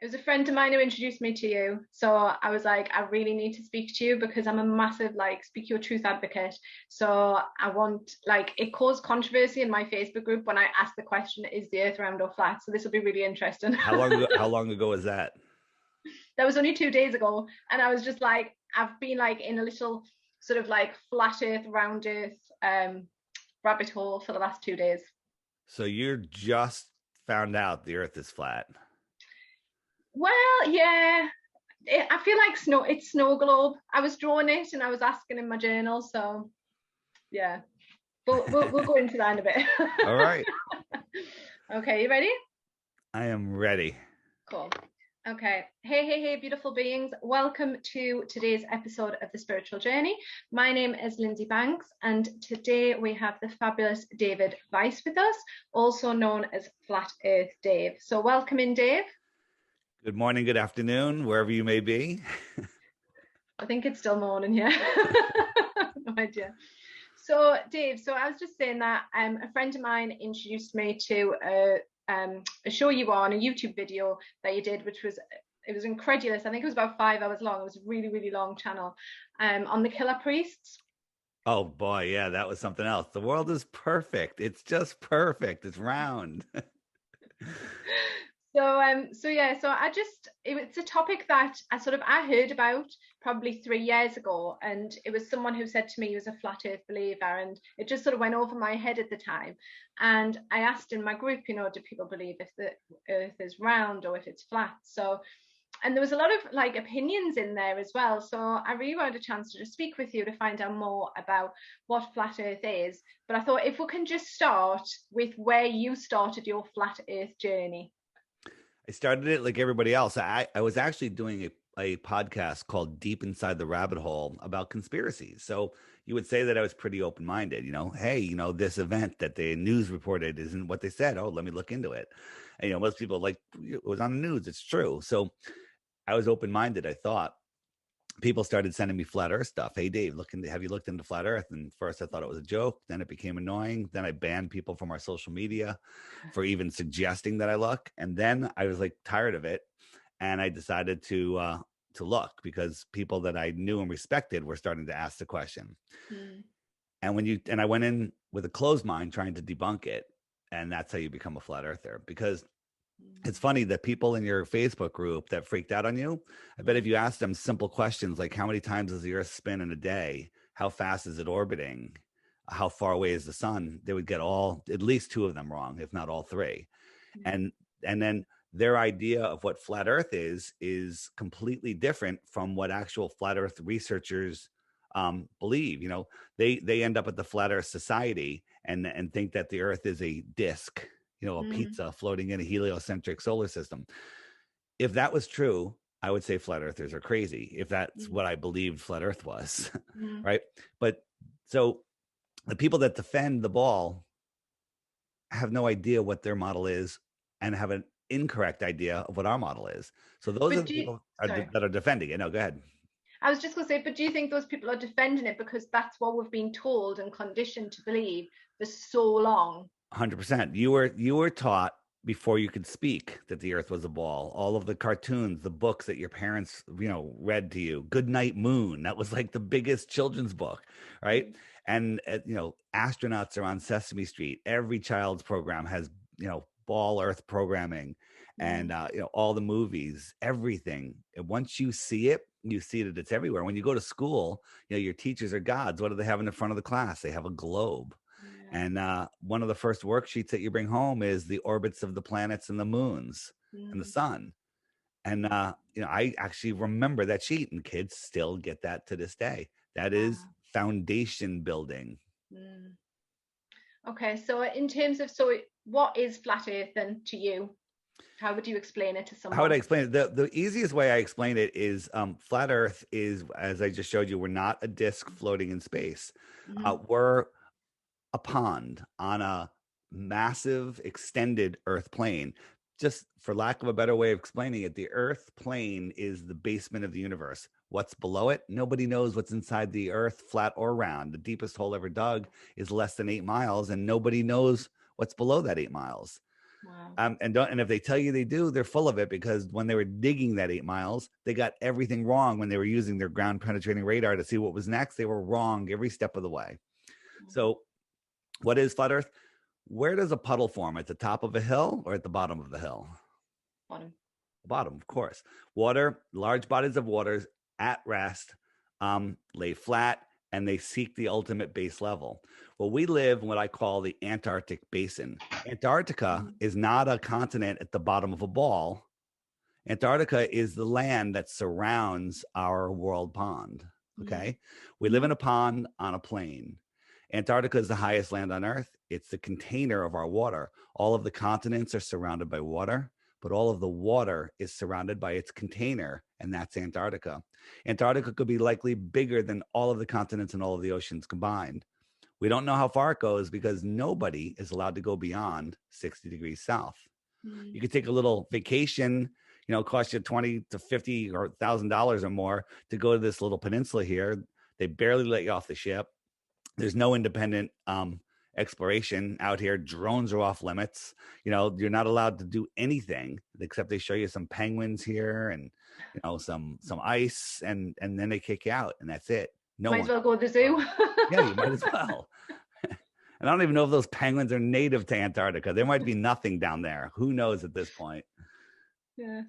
It was a friend of mine who introduced me to you. So I was like, I really need to speak to you because I'm a massive like speak your truth advocate. So I want like it caused controversy in my Facebook group when I asked the question, is the earth round or flat? So this will be really interesting. How long ago was that? That was only 2 days ago. And I was just like, I've been like in a little sort of like flat earth, round earth rabbit hole for the last 2 days. So you're just found out the earth is flat. Well, yeah, I feel like it's snow globe. I was drawing it and I was asking in my journal. So yeah, but we'll go into that in a bit. All right. Okay, you ready? I am ready. Cool. Okay. Hey, beautiful beings. Welcome to today's episode of The Spiritual Journey. My name is Lindsay Banks, and today we have the fabulous David Weiss with us, also known as Flat Earth Dave. So welcome in, Dave. Good morning, good afternoon, wherever you may be. I think it's still morning here. No idea. So, Dave, I was just saying that a friend of mine introduced me to a show you were on, a YouTube video that you did, which was it was incredulous. I think it was about 5 hours long. It was a really, really long channel on the killer priests. Oh boy, yeah, that was something else. The world is perfect. It's just perfect. It's round. It's a topic that I heard about probably 3 years ago, and it was someone who said to me he was a flat earth believer, and it just sort of went over my head at the time. And I asked in my group, do people believe if the earth is round or if it's flat? And there was a lot of like opinions in there as well. So I really wanted a chance to just speak with you to find out more about what flat earth is. But I thought if we can just start with where you started your flat earth journey. I started it like everybody else. I was actually doing a podcast called Deep Inside the Rabbit Hole about conspiracies. So you would say that I was pretty open-minded, hey, this event that the news reported isn't what they said. Oh, let me look into it. And, most people like it was on the news. It's true. So I was open-minded. I thought people started sending me flat earth stuff. Hey, Dave, have you looked into flat earth? And first I thought it was a joke. Then it became annoying. Then I banned people from our social media for even suggesting that I look. And then I was like tired of it. And I decided to look because people that I knew and respected were starting to ask the question. Mm. And I went in with a closed mind trying to debunk it. And that's how you become a flat earther, because it's funny that people in your Facebook group that freaked out on you, I bet if you asked them simple questions like how many times does the earth spin in a day? How fast is it orbiting? How far away is the sun? They would get at least two of them wrong, if not all three. Mm-hmm. And then their idea of what flat earth is completely different from what actual flat earth researchers believe. They end up at the Flat Earth Society and think that the earth is a disc, a pizza floating in a heliocentric solar system. If that was true, I would say flat earthers are crazy. If that's what I believed flat earth was, right? But so the people that defend the ball have no idea what their model is and have an incorrect idea of what our model is. So those are the people that are defending it. No, go ahead. I was just going to say, but do you think those people are defending it because that's what we've been told and conditioned to believe for so long? 100%. You were taught before you could speak that the earth was a ball. All of the cartoons, the books that your parents, read to you. Good Night Moon. That was like the biggest children's book, right? Mm-hmm. And astronauts are on Sesame Street. Every child's program has, ball earth programming, and all the movies, everything. And once you see it, you see that it's everywhere. When you go to school, your teachers are gods. What do they have in the front of the class? They have a globe. And one of the first worksheets that you bring home is the orbits of the planets and the moons and the sun. And, I actually remember that sheet, and kids still get that to this day. That is foundation building. Okay. So in terms of, what is flat earth then to you? How would you explain it to someone? How would I explain it? The easiest way I explain it is flat earth is, as I just showed you, we're not a disc floating in space. We're a pond on a massive extended earth plane. Just for lack of a better way of explaining it, the earth plane is the basement of the universe. What's below it? Nobody knows what's inside the earth, flat or round. The deepest hole ever dug is less than 8 miles, and nobody knows what's below that 8 miles. Wow. And if they tell you they do, they're full of it, because when they were digging that 8 miles, they got everything wrong. When they were using their ground penetrating radar to see what was next, they were wrong every step of the way. So what is flat Earth? Where does a puddle form? At the top of a hill or at the bottom of the hill? Bottom. Bottom, of course. Water, large bodies of waters at rest, lay flat, and they seek the ultimate base level. Well, we live in what I call the Antarctic basin. Antarctica is not a continent at the bottom of a ball. Antarctica is the land that surrounds our world pond. Okay. We live in a pond on a plain. Antarctica is the highest land on Earth. It's the container of our water. All of the continents are surrounded by water, but all of the water is surrounded by its container, and that's Antarctica. Antarctica could be likely bigger than all of the continents and all of the oceans combined. We don't know how far it goes because nobody is allowed to go beyond 60 degrees south. You could take a little vacation, cost you 20 to 50 or $1,000 or more to go to this little peninsula here. They barely let you off the ship. There's no independent exploration out here. Drones are off limits. You're not allowed to do anything except they show you some penguins here and some ice, and then they kick you out, and that's it. Might as well go to the zoo. Yeah, you might as well. And I don't even know if those penguins are native to Antarctica. There might be nothing down there. Who knows at this point? Yeah.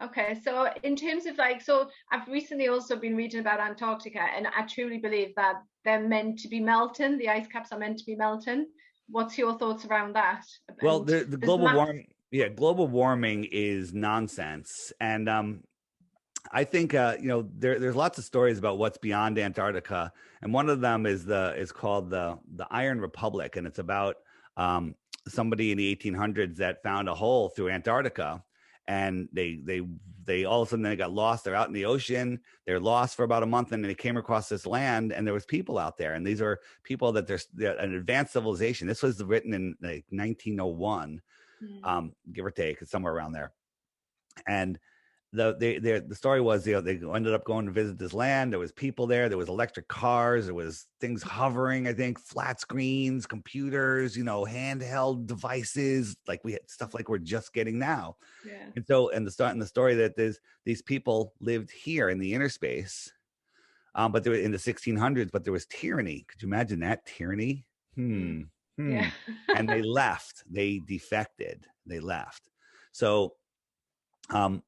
Okay, so in terms of so I've recently also been reading about Antarctica, and I truly believe that they're meant to be melting. The ice caps are meant to be melting. What's your thoughts around that? Well, the global warming is nonsense, and I think there's lots of stories about what's beyond Antarctica, and one of them is called the Iron Republic, and it's about somebody in the 1800s that found a hole through Antarctica. And they all of a sudden they got lost. They're out in the ocean. They're lost for about a month, and then they came across this land, and there was people out there. And these are people that they're an advanced civilization. This was written in 1901, give or take, somewhere around there. And the story was they ended up going to visit this land. There was people there. There was electric cars. There was things hovering. I think flat screens, computers, handheld devices. Like we had stuff like we're just getting now. Yeah. And so, and the story that these people lived here in the inner space, but they were in the 1600s. But there was tyranny. Could you imagine that tyranny? Yeah. And they left. They defected. They left. So, so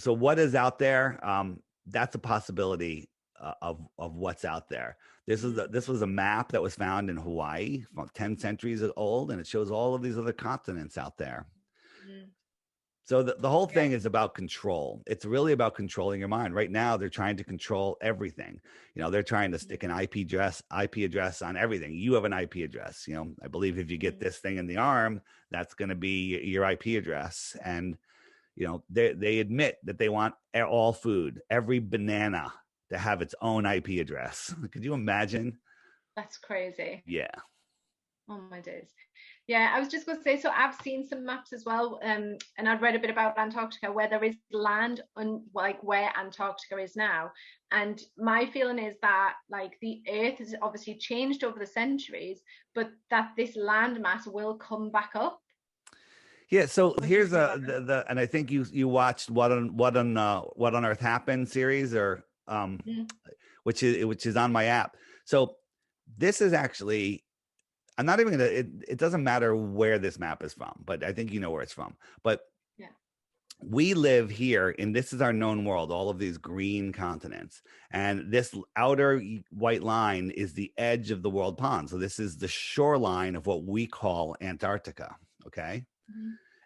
what is out there? That's a possibility of what's out there. This was a map that was found in Hawaii, about 10 centuries old, and it shows all of these other continents out there. So the whole thing is about control. It's really about controlling your mind. Right now, they're trying to control everything. They're trying to stick an IP address on everything. You have an IP address. I believe if you get this thing in the arm, that's going to be your IP address. And they admit that they want all food, every banana, to have its own IP address. Could you imagine? That's crazy. Yeah. Oh my days. Yeah, I was just going to say, so I've seen some maps as well, and I've read a bit about Antarctica where there is land on where Antarctica is now. And my feeling is that the Earth has obviously changed over the centuries, but that this land mass will come back up. Yeah, so here's and I think you watched What on Earth Happened series, or which is on my app. So this is actually, I'm not even gonna. It doesn't matter where this map is from, but I think you know where it's from. But yeah, we live here, and this is our known world. All of these green continents, and this outer white line is the edge of the world pond. So this is the shoreline of what we call Antarctica. Okay.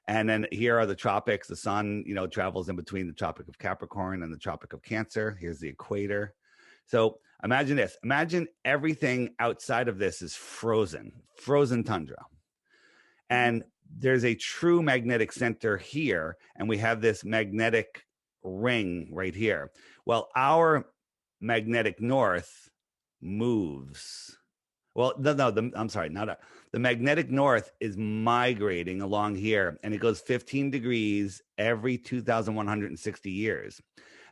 And then here are the tropics. The sun, travels in between the Tropic of Capricorn and the Tropic of Cancer. Here's the equator. So imagine this. Imagine everything outside of this is frozen tundra. And there's a true magnetic center here, and we have this magnetic ring right here. Well, our magnetic north moves. Well, I'm sorry, the magnetic north is migrating along here, and it goes 15 degrees every 2,160 years.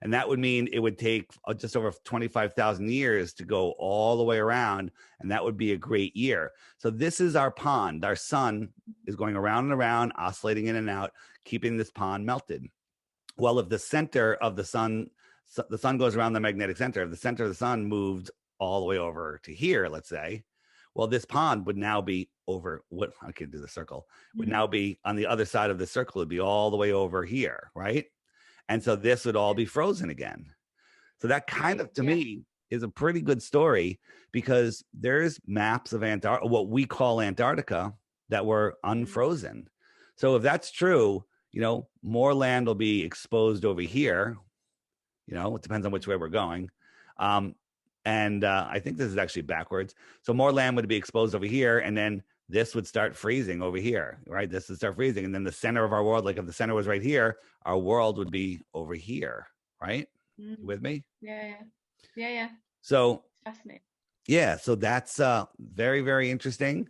And that would mean it would take just over 25,000 years to go all the way around. And that would be a great year. So this is our pond. Our sun is going around and around, oscillating in and out, keeping this pond melted. Well, if the center of the sun goes around the magnetic center, if the center of the sun moved all the way over to here, let's say, well, this pond would now be over what I can do the circle would now be on the other side of the circle. It'd be all the way over here, right? And so this would all be frozen again. So that kind of, to me, is a pretty good story, because there's maps of Antarctica, what we call Antarctica, that were unfrozen. So if that's true, you know, more land will be exposed over here. You know, it depends on which way we're going. And I think this is actually backwards. So more land would be exposed over here, and then this would start freezing over here, right? This would start freezing. And then the center of our world, like if the center was right here, our world would be over here, right? You with me? Yeah. So fascinating. Yeah, so that's very, very interesting.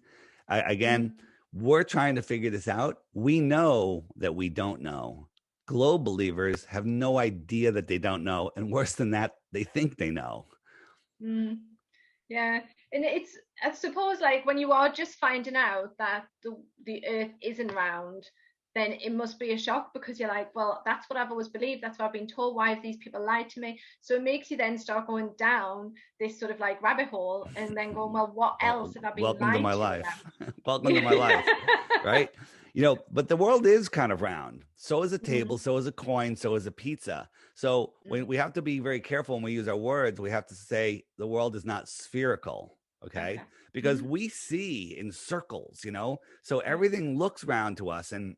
Again, we're trying to figure this out. We know that we don't know. Globe believers have no idea that they don't know. And worse than that, they think they know. Yeah. And it's, I suppose, like when you are just finding out that the earth isn't round, then it must be a shock, because you're like, well, that's what I've always believed. That's what I've been told. Why have these people lied to me? So it makes you then start going down this sort of like rabbit hole, and then going, well, what else have I been Welcome to lied my to life. Welcome to my life. Right? You know, but the world is kind of round. So is a table, so is a coin, so is a pizza. So when we have to be very careful when we use our words, we have to say the world is not spherical. Okay. Because we see in circles, you know, so everything looks round to us. And,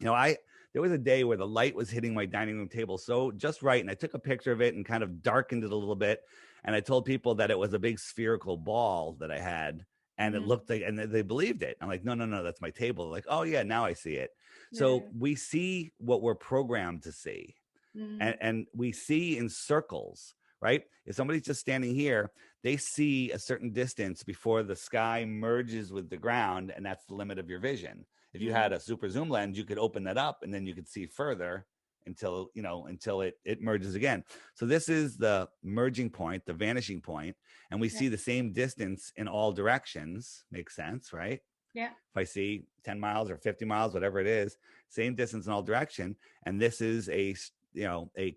you know, there was a day where the light was hitting my dining room table so just right. And I took a picture of it and kind of darkened it a little bit. And I told people that it was a big spherical ball that I had. And it looked like, and they believed it. I'm like, no, that's my table. They're like, oh yeah, now I see it. So we see what we're programmed to see. And we see in circles, right? If somebody's just standing here, they see a certain distance before the sky merges with the ground. And that's the limit of your vision. If you had a super zoom lens, you could open that up and then you could see further until it merges again. So this is the merging point, the vanishing point, and we see the same distance in all directions. Makes sense, right? Yeah. If I see 10 miles or 50 miles, whatever it is, same distance in all direction. And this is a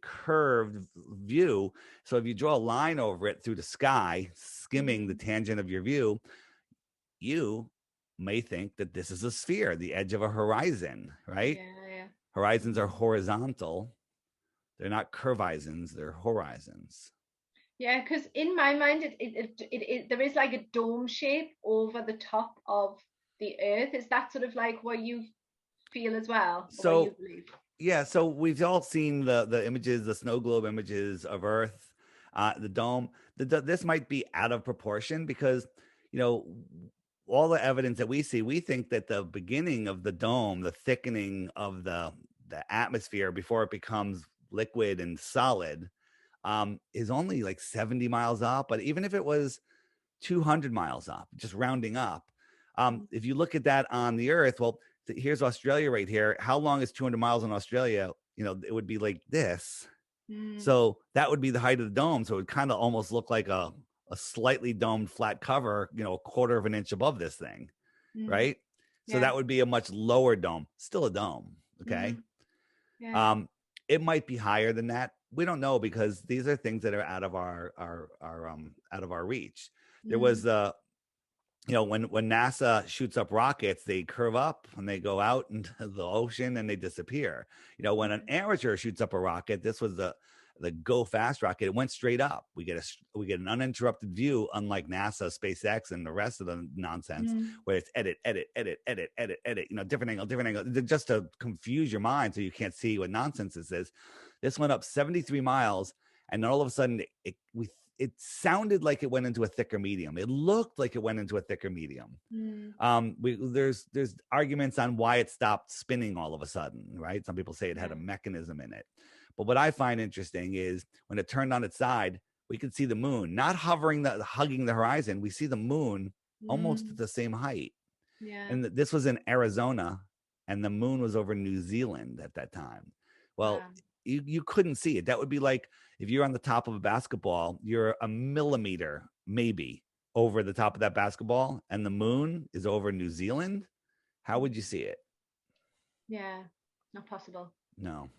curved view. So if you draw a line over it through the sky, skimming the tangent of your view, you may think that this is a sphere, the edge of a horizon, right? Yeah. Horizons are horizontal. They're not curvisons, they're horizons. Yeah, because in my mind, there is like a dome shape over the top of the earth. Is that sort of like what you feel as well? So, what you believe? Yeah, so we've all seen the images, the snow globe images of Earth, the dome. This might be out of proportion because, you know, all the evidence that we see, we think that the beginning of the dome, the thickening of the atmosphere before it becomes liquid and solid, is only like 70 miles up. But even if it was 200 miles up, just rounding up, if you look at that on the Earth, well, here's Australia right here. How long is 200 miles in Australia? You know, it would be like this. So that would be the height of the dome. So it would kind of almost look like a slightly domed flat cover, you know, a quarter of an inch above this thing, right? So that would be a much lower dome, still a dome, okay? It might be higher than that. We don't know because these are things that are out of our out of our reach. There was you know, when NASA shoots up rockets, they curve up and they go out into the ocean and they disappear. You know, when an amateur shoots up a rocket, this was the Go Fast rocket. It went straight up. We get an uninterrupted view, unlike NASA, SpaceX, and the rest of the nonsense, where it's edit. You know, different angle, just to confuse your mind so you can't see what nonsense this is. This went up 73 miles, and then all of a sudden it sounded like it went into a thicker medium. It looked like it went into a thicker medium. There's arguments on why it stopped spinning all of a sudden, right? Some people say it had a mechanism in it. But what I find interesting is when it turned on its side, we could see the moon, not hugging the horizon. We see the moon almost at the same height. Yeah. And this was in Arizona, and the moon was over New Zealand at that time. Well, you couldn't see it. That would be like if you're on the top of a basketball, you're a millimeter maybe over the top of that basketball, and the moon is over New Zealand. How would you see it? Yeah, not possible. No.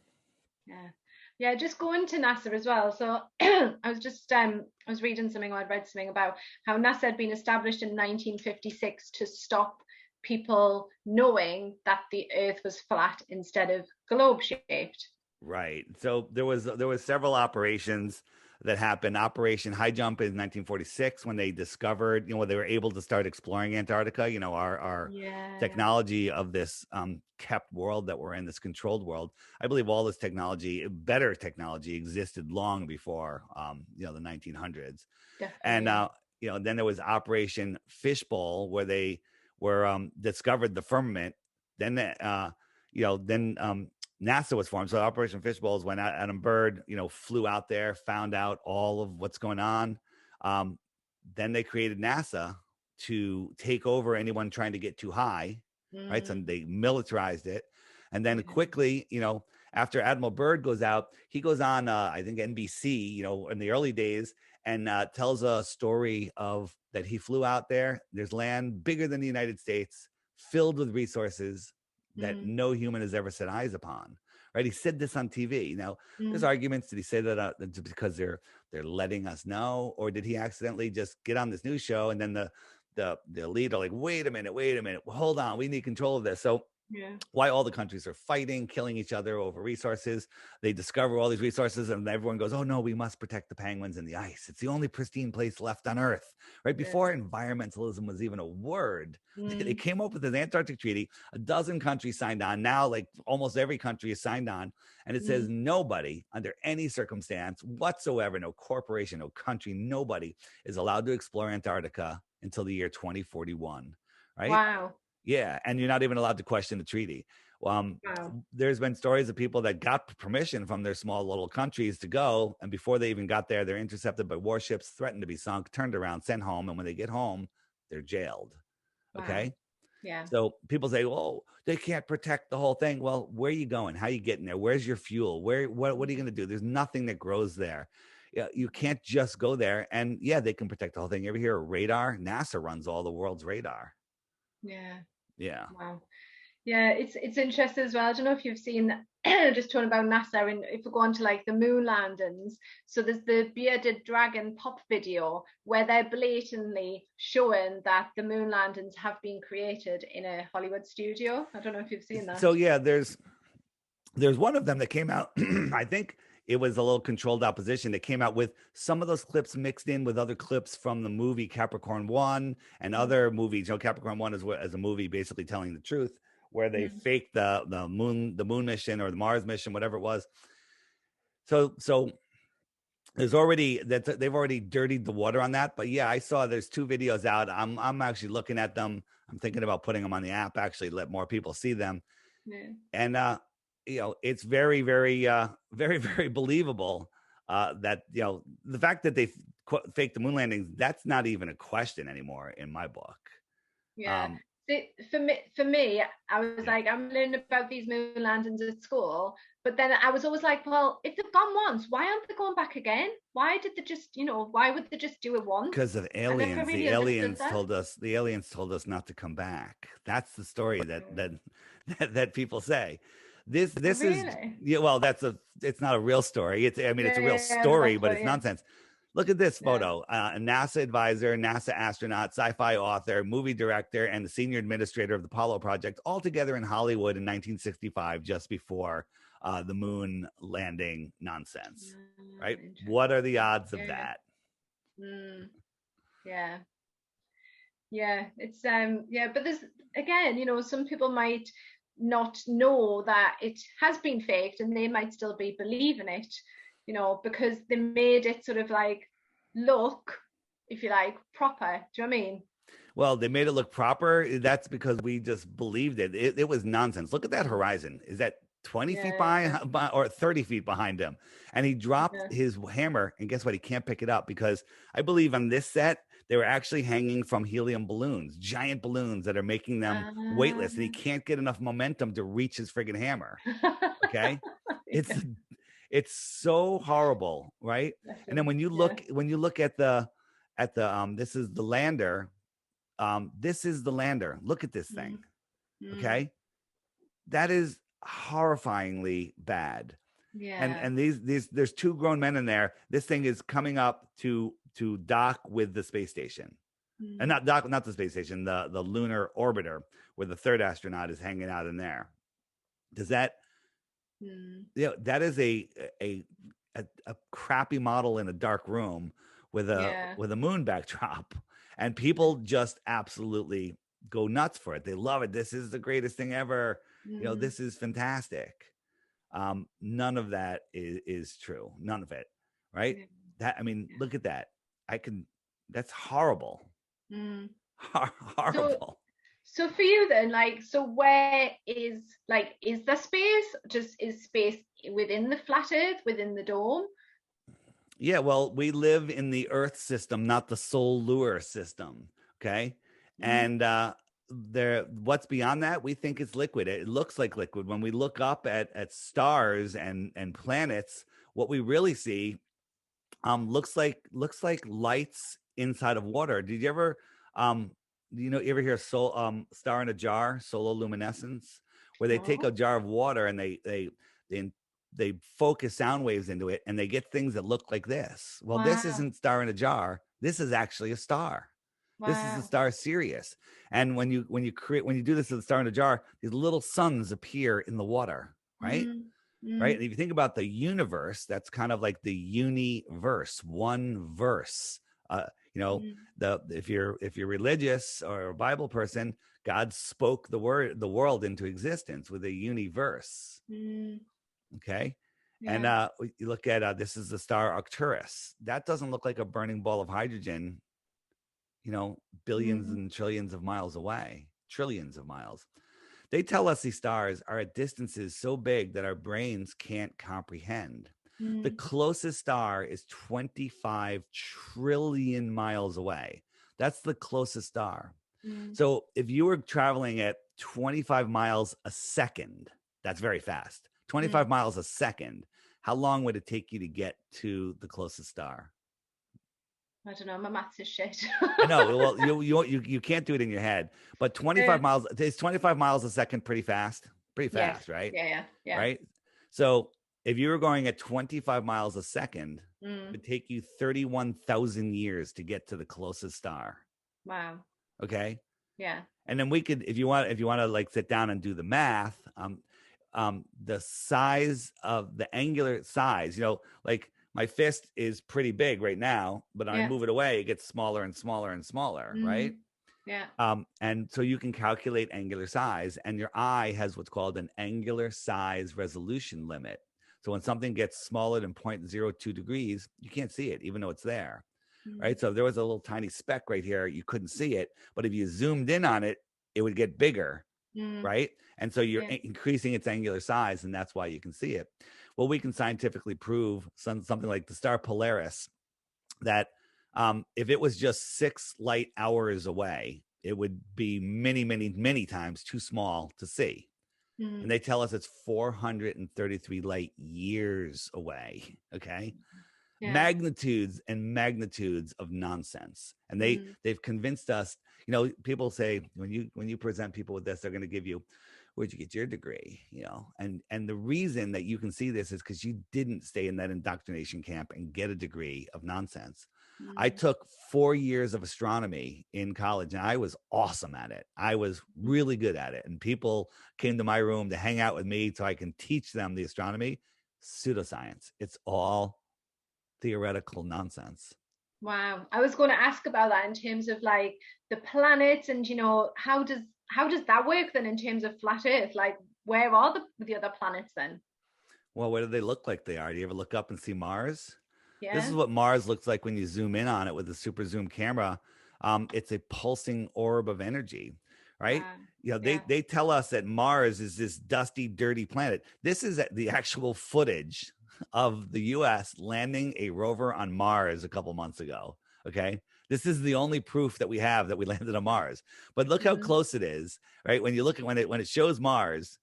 Yeah, just going to NASA as well. So I was reading something, or I'd read something about how NASA had been established in 1956 to stop people knowing that the Earth was flat instead of globe shaped. Right. So there was several operations that happened. Operation High Jump in 1946, when they discovered, when they were able to start exploring Antarctica. Our technology of this kept world that we're in, this controlled world. I believe all this technology, better technology, existed long before the 1900s. Definitely. And then there was Operation Fishbowl, where they were discovered the firmament. Then NASA was formed. So Operation Fishbowl is when Adam Byrd, flew out there, found out all of what's going on. Then they created NASA to take over anyone trying to get too high, right? So they militarized it. And then quickly, after Admiral Byrd goes out, he goes on, I think NBC, in the early days, and tells a story of that he flew out there. There's land bigger than the United States, filled with resources that no human has ever set eyes upon, right? He said this on TV. Now, there's arguments. Did he say that because they're letting us know, or did he accidentally just get on this news show and then the lead are like, wait a minute, hold on, we need control of this. So why all the countries are fighting, killing each other over resources. They discover all these resources and everyone goes, oh no, we must protect the penguins and the ice. It's the only pristine place left on Earth, right? Before environmentalism was even a word, they came up with this Antarctic Treaty. A dozen countries signed on. Now, like almost every country is signed on. And it says nobody under any circumstance whatsoever, no corporation, no country, nobody is allowed to explore Antarctica until the year 2041, right? Wow. Yeah, and you're not even allowed to question the treaty. There's been stories of people that got permission from their small little countries to go, and before they even got there, they're intercepted by warships, threatened to be sunk, turned around, sent home, and when they get home, they're jailed. Okay? Yeah. So people say, "Oh, they can't protect the whole thing." Well, where are you going? How are you getting there? Where's your fuel? What are you going to do? There's nothing that grows there. Yeah, you can't just go there. And yeah, they can protect the whole thing. You ever hear of radar? NASA runs all the world's radar. Yeah. Wow. Yeah, it's interesting as well. I don't know if you've seen just talking about NASA, and if we go on to like the moon landings, so there's the bearded dragon pop video where they're blatantly showing that the moon landings have been created in a Hollywood studio. I don't know if you've seen that. So yeah, there's one of them that came out. I think it was a little controlled opposition that came out with some of those clips mixed in with other clips from the movie Capricorn 1 and other movies. Capricorn 1 is as a movie basically telling the truth, where they faked the moon mission or the Mars mission, whatever it was. So there's already that they've already dirtied the water on that. But yeah, I saw there's 2 videos out. I'm actually looking at them. I'm thinking about putting them on the app, actually let more people see them. And it's very, very, very, very believable that, the fact that they faked the moon landings, that's not even a question anymore in my book. For me, I was like, I'm learning about these moon landings at school, but then I was always like, well, if they've gone once, why aren't they going back again? Why did they just, why would they just do it once? Because of aliens. The aliens told us not to come back. That's the story that people say. This really? It's not a real story. It's a real story, but it's nonsense. Look at this photo. A NASA advisor, NASA astronaut, sci-fi author, movie director, and the senior administrator of the Apollo project, all together in Hollywood in 1965, just before the moon landing nonsense. Right? What are the odds of that? It's but there's again, some people might not know that it has been faked and they might still be believing it, because they made it sort of like look, if you like, proper. Do you know what I mean? Well, they made it look proper. That's because we just believed it. It was nonsense. Look at that horizon. Is that 20 feet behind or 30 feet behind him? And he dropped his hammer, and guess what? He can't pick it up because I believe on this set, they were actually hanging from helium balloons, giant balloons that are making them weightless. And he can't get enough momentum to reach his friggin' hammer. Okay. It's so horrible, right? And then Definitely. when you Yeah. look at the this is the lander. This is the lander. Look at this thing. Mm, mm, Okay. That is horrifyingly bad. yeah. And these there's two grown men in there. This thing is coming up to dock with the space station. And Mm, not the space station, the lunar orbiter, where the third astronaut is hanging out in there. Does that, mm, that is a a crappy model in a dark room yeah. with a moon backdrop, and people just absolutely go nuts for it. They love it. This is the greatest thing ever. Mm, This is fantastic. None of that is true. None of it, right? yeah. That, I mean, Yeah. look at that. I can. That's horrible. Mm. So, Horrible. so for you then, like, so where is is the space? Just is space within the flat Earth, within the dome? Yeah, well, we live in the Earth system, not the solar system. Okay, Mm, and there, what's beyond that? We think it's liquid. It looks like liquid. When we look up at stars and planets, what we really see looks like lights inside of water. Did you ever um you ever hear star in a jar, sololuminescence, where they take no. a jar of water and they they focus sound waves into it and they get things that look like this. Well, this Wow. isn't star in a jar. This is actually a star. This is the Wow. star Sirius. And when you do this to the star in a jar, these little suns appear in the water, right? Mm, Right. mm, And if you think about the universe, that's kind of like the universe, one verse. Uh, you know, mm, if you're religious or a Bible person, God spoke the world into existence with a universe. mm, Okay. And yeah. you look at this is the star Arcturus. That doesn't look like a burning ball of hydrogen, billions Mm, and trillions of miles away, trillions of miles. They tell us these stars are at distances so big that our brains can't comprehend. The mm, closest star is 25 trillion miles away. That's the closest star. mm. So if you were traveling at 25 miles a second, that's very fast. Mm. 25 miles a second. How long would it take you to get to the closest star? I don't know. My maths is shit. I know. Well, you can't do it in your head, but 25 Uh, miles is 25 miles a second pretty fast? Pretty yes. fast, right? Yeah. Yeah. Yeah. Right? So if you were going at 25 miles a second, it Mm. would take you 31,000 years to get to the closest star. Wow. Okay. Yeah. And then we could, if you want to like sit down and do the math, the size of the angular size, like my fist is pretty big right now, but when I Yeah. move it away, it gets smaller and smaller and smaller, right? Mm. Yeah. And so you can calculate angular size, and your eye has what's called an angular size resolution limit. So when something gets smaller than 0.02 degrees, you can't see it, even though it's there, Mm. right? So if there was a little tiny speck right here, you couldn't see it. But if you zoomed in on it, it would get bigger, Mm. right? And so you're Yeah. increasing its angular size, and that's why you can see it. Well, we can scientifically prove something like the star Polaris that if it was just 6 light hours away, it would be many, many, many times too small to see. And Mm. they tell us it's 433 light years away. Okay. Yeah. Magnitudes and magnitudes of nonsense. And Mm. they've convinced us, people say when you present people with this, they're going to give you, where'd you get your degree? And the reason that you can see this is because you didn't stay in that indoctrination camp and get a degree of nonsense. I Mm. took 4 years of astronomy in college and I was awesome at it. I was really good at it. And people came to my room to hang out with me so I can teach them the astronomy. Pseudoscience. It's all theoretical nonsense. Wow. I was going to ask about that in terms of like the planets and how does that work then in terms of flat Earth? Like where are the other planets then? Well, what do they look like they are? Do you ever look up and see Mars? This is Yeah. what Mars looks like when you zoom in on it with a super zoom camera. It's a pulsing orb of energy, right? Wow. They Yeah. they tell us that Mars is this dusty, dirty planet. This is the actual footage of the U.S. landing a rover on Mars a couple months ago. Okay, this is the only proof that we have that we landed on Mars. But look how Mm. close it is, right? When you look at when it shows Mars,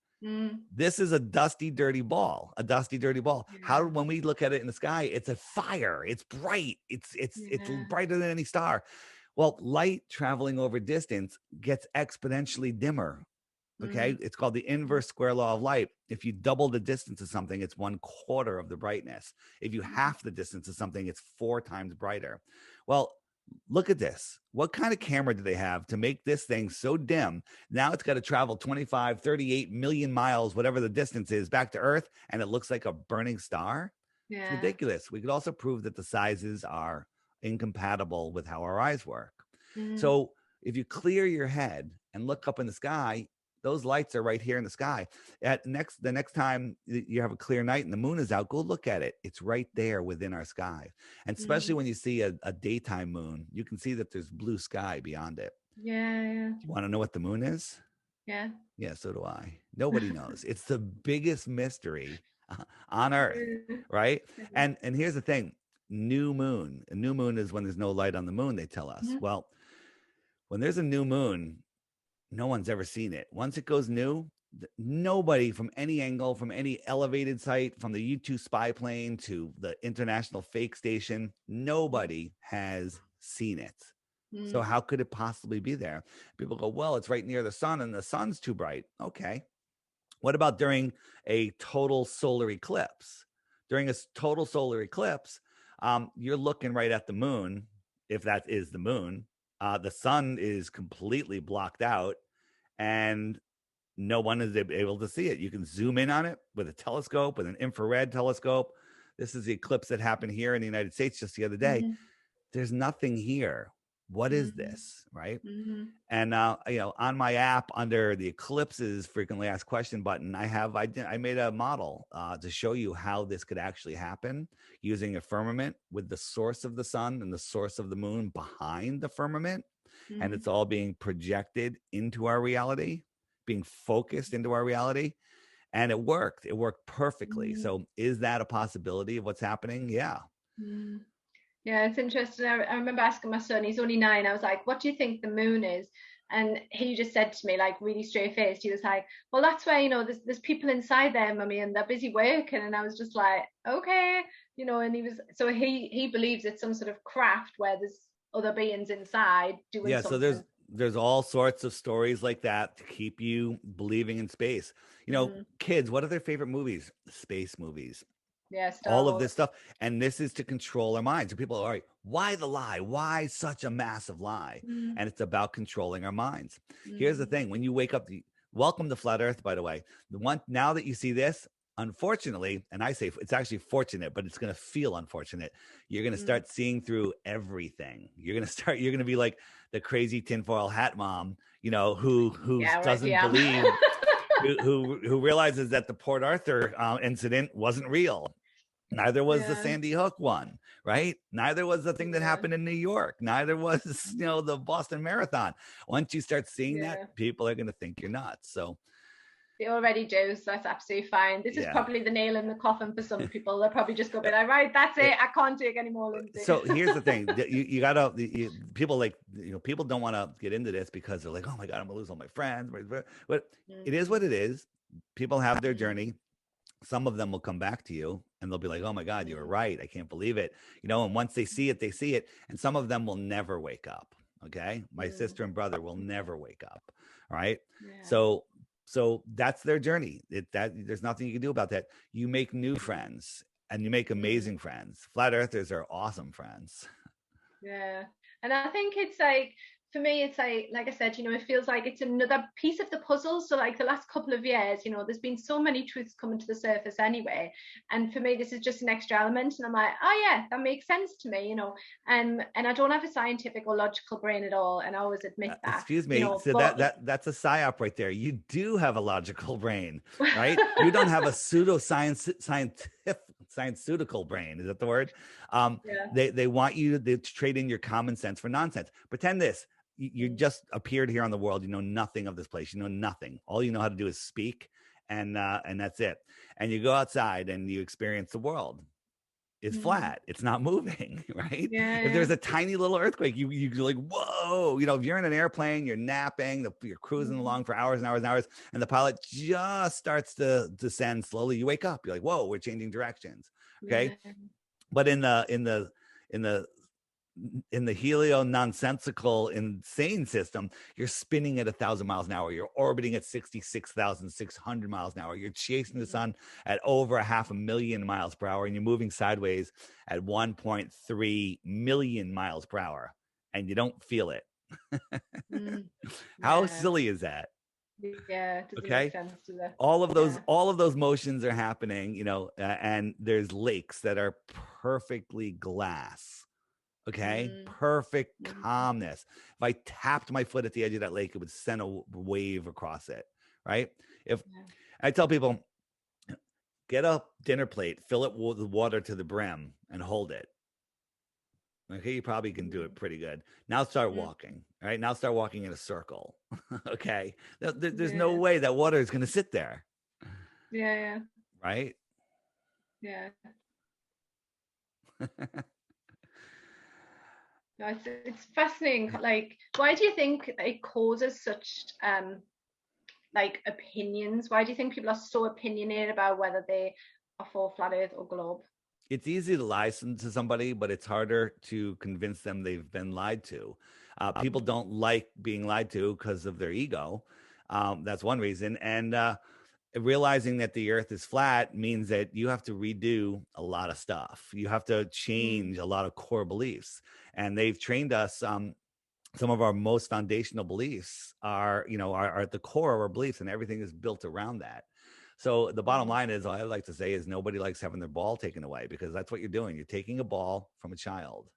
This is a dusty, dirty ball, a dusty, dirty ball. How, Yeah. when we look at it in the sky, it's a fire. It's bright. It's Yeah. brighter than any star. Well, light traveling over distance gets exponentially dimmer. Okay. It's called the inverse square law of light. If you double the distance of something, it's 1/4 of the brightness. If you half the distance of something, it's 4 times brighter. Well, look at this. What kind of camera do they have to make this thing so dim? Now it's got to travel 25, 38 million miles, whatever the distance is, back to Earth, and it looks like a burning star. It's Yeah. ridiculous. We could also prove that the sizes are incompatible with how our eyes work. Mm. So if you clear your head and look up in the sky, those lights are right here in the sky. The next time you have a clear night and the moon is out, go look at it. It's right there within our sky. And especially when you see a daytime moon, you can see that there's blue sky beyond it. Yeah. Do you want to know what the moon is? Yeah. Yeah, so do I. Nobody knows. It's the biggest mystery on Earth, right? And here's the thing. New moon. A new moon is when there's no light on the moon, they tell us. Well, when there's a new moon, no one's ever seen it. Once it goes new, nobody from any angle, from any elevated site, from the U-2 spy plane to the international fake station, nobody has seen it. So how could it possibly be there? People go, well, it's right near the sun and the sun's too bright. Okay. What about during a total solar eclipse? During a total solar eclipse, you're looking right at the moon, if that is the moon. The sun is completely blocked out and no one is able to see it. You can zoom in on it with a telescope, with an infrared telescope. This is the eclipse that happened here in the United States just the other day. There's nothing here. What is this, right? And on my app under the eclipses frequently asked question button, I made a model to show you how this could actually happen using a firmament with the source of the sun and the source of the moon behind the firmament. And it's all being projected into our reality, being focused into our reality. And it worked. It worked perfectly. So is that a possibility of what's happening? Yeah. Yeah, it's interesting. I remember asking my son, he's only 9. I was like, what do you think the moon is? And he just said to me, like really straight faced, he was like, well, that's where, there's people inside there, mummy, and they're busy working. And I was just like, okay, and he believes it's some sort of craft where there's other beings inside doing something. So there's all sorts of stories like that to keep you believing in space. Kids, what are their favorite movies? Space movies. Yeah, all of this stuff. And this is to control our minds. So people are, all right, why the lie? Why such a massive lie? And it's about controlling our minds. Here's the thing. When you wake up, welcome to Flat Earth, by the way. Now that you see this, unfortunately, and I say it's actually fortunate, but it's going to feel unfortunate. You're going to start seeing through everything. You're going to be like the crazy tinfoil hat mom, who doesn't believe, who realizes that the Port Arthur incident wasn't real. Neither was the Sandy Hook one, right? Neither was the thing that happened in New York. Neither was, the Boston Marathon. Once you start seeing that, people are going to think you're nuts. So they already do, so that's absolutely fine. This is probably the nail in the coffin for some people. They'll probably just go be like, right, that's it. I can't take any more, Lindsay. So here's the thing. You gotta, people people don't want to get into this because they're like, oh my God, I'm gonna lose all my friends. But it is what it is. People have their journey. Some of them will come back to you and they'll be like, oh my God, you were right. I can't believe it. And once they see it, they see it. And some of them will never wake up. Okay. My sister and brother will never wake up. All right. Yeah. So that's their journey. There's nothing you can do about that. You make new friends and you make amazing friends. Flat Earthers are awesome friends. Yeah. And I think it's like, for me, it's like I said, it feels like it's another piece of the puzzle. So like the last couple of years, there's been so many truths coming to the surface anyway. And for me, this is just an extra element. And I'm like, oh yeah, that makes sense to me, and I don't have a scientific or logical brain at all. And I always admit that. Excuse me. So that's a psyop right there. You do have a logical brain, right? You don't have a scientifical brain. Is that the word? They want you to trade in your common sense for nonsense. Pretend this. You just appeared here on the world. You know nothing of this place. You know nothing. All you know how to do is speak, and that's it. And you go outside and you experience the world. is flat. It's not moving, right? If Yeah. there's a tiny little earthquake, you're like, whoa, you know, if you're in an airplane, you're napping, you're cruising along for hours and hours and hours, and the pilot just starts to descend slowly, you wake up, you're like, whoa, we're changing directions. Okay. Yeah. But in the in the helio nonsensical insane system, you're spinning at 1,000 miles an hour. You're orbiting at 66,600 miles an hour. You're chasing the sun at over 500,000 miles per hour, and you're moving sideways at 1.3 million miles per hour, and you don't feel it. How Yeah. silly is that? Yeah. It doesn't make Okay. sense, does it? All Yeah. of those motions are happening, you know, and there's lakes that are perfectly glass. Okay. Mm. Perfect Mm. calmness. If I tapped my foot at the edge of that lake, it would send a wave across it. Right. If Yeah. I tell people, get a dinner plate, fill it with water to the brim and hold it. Okay. You probably can do it pretty good. Now start Mm. walking. All right. Now start walking in a circle. Okay. There's no Yeah. way that water is going to sit there. Yeah. Yeah. Right. Yeah. No, it's fascinating. Like, why do you think it causes such like opinions? Why do you think people are so opinionated about whether they are for flat Earth or globe? It's easy to lie to somebody, but it's harder to convince them they've been lied to. People don't like being lied to because of their ego. That's one reason. And realizing that the earth is flat means that you have to redo a lot of stuff. You have to change a lot of core beliefs. And they've trained us. Some of our most foundational beliefs are, you know, are at the core of our beliefs, and everything is built around that. So the bottom line is, all I like to say is, nobody likes having their ball taken away, because that's what you're doing. You're taking a ball from a child,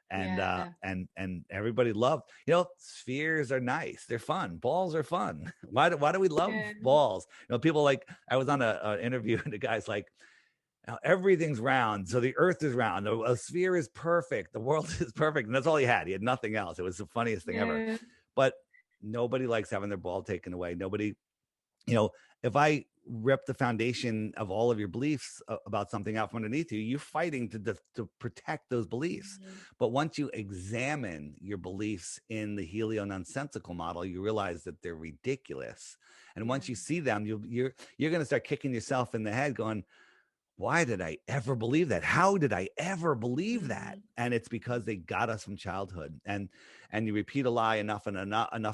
and Yeah. and everybody loved. You know, spheres are nice. They're fun. Balls are fun. Why do we love Yeah. balls? You know, people like, I was on a interview and the guy's like, now everything's round, so the earth is round. A sphere is perfect. The world is perfect. And that's all he had. He had nothing else. It was the funniest thing ever. Yeah. But nobody likes having their ball taken away. Nobody, you know, if I rip the foundation of all of your beliefs about something out from underneath you, you're fighting to protect those beliefs. But once you examine your beliefs in the helio nonsensical model, you realize that they're ridiculous. And once you see them, you're going to start kicking yourself in the head going, why did I ever believe that? How did I ever believe that? And it's because they got us from childhood. And you repeat a lie enough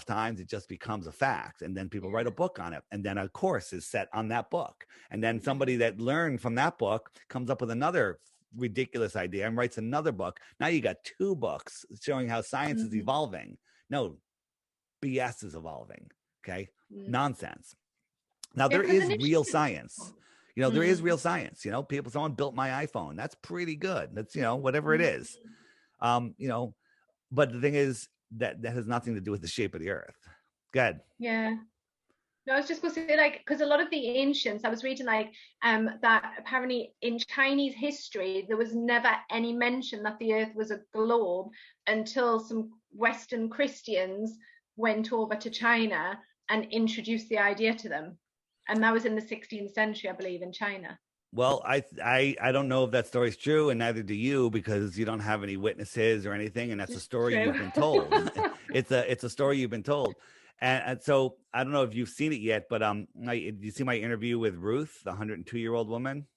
times, it just becomes a fact. And then people write a book on it. And then a course is set on that book. And then somebody that learned from that book comes up with another ridiculous idea and writes another book. Now you got 2 books showing how science is evolving. No, BS is evolving. Okay. Nonsense. Now there is real science. You know, there is real science. You know, someone built my iPhone. That's pretty good. That's, you know, whatever it is. You know, but the thing is that has nothing to do with the shape of the earth. Good. Yeah. No, I was just going to say, like, because a lot of the ancients, I was reading, like, that apparently in Chinese history, there was never any mention that the Earth was a globe until some Western Christians went over to China and introduced the idea to them. And that was in the 16th century, I believe, in China. Well, I don't know if that story's true, and neither do you, because you don't have any witnesses or anything, and that's a story True. you've been told. It's a story you've been told. And so I don't know if you've seen it yet, but did you see my interview with Ruth, the 102-year-old woman?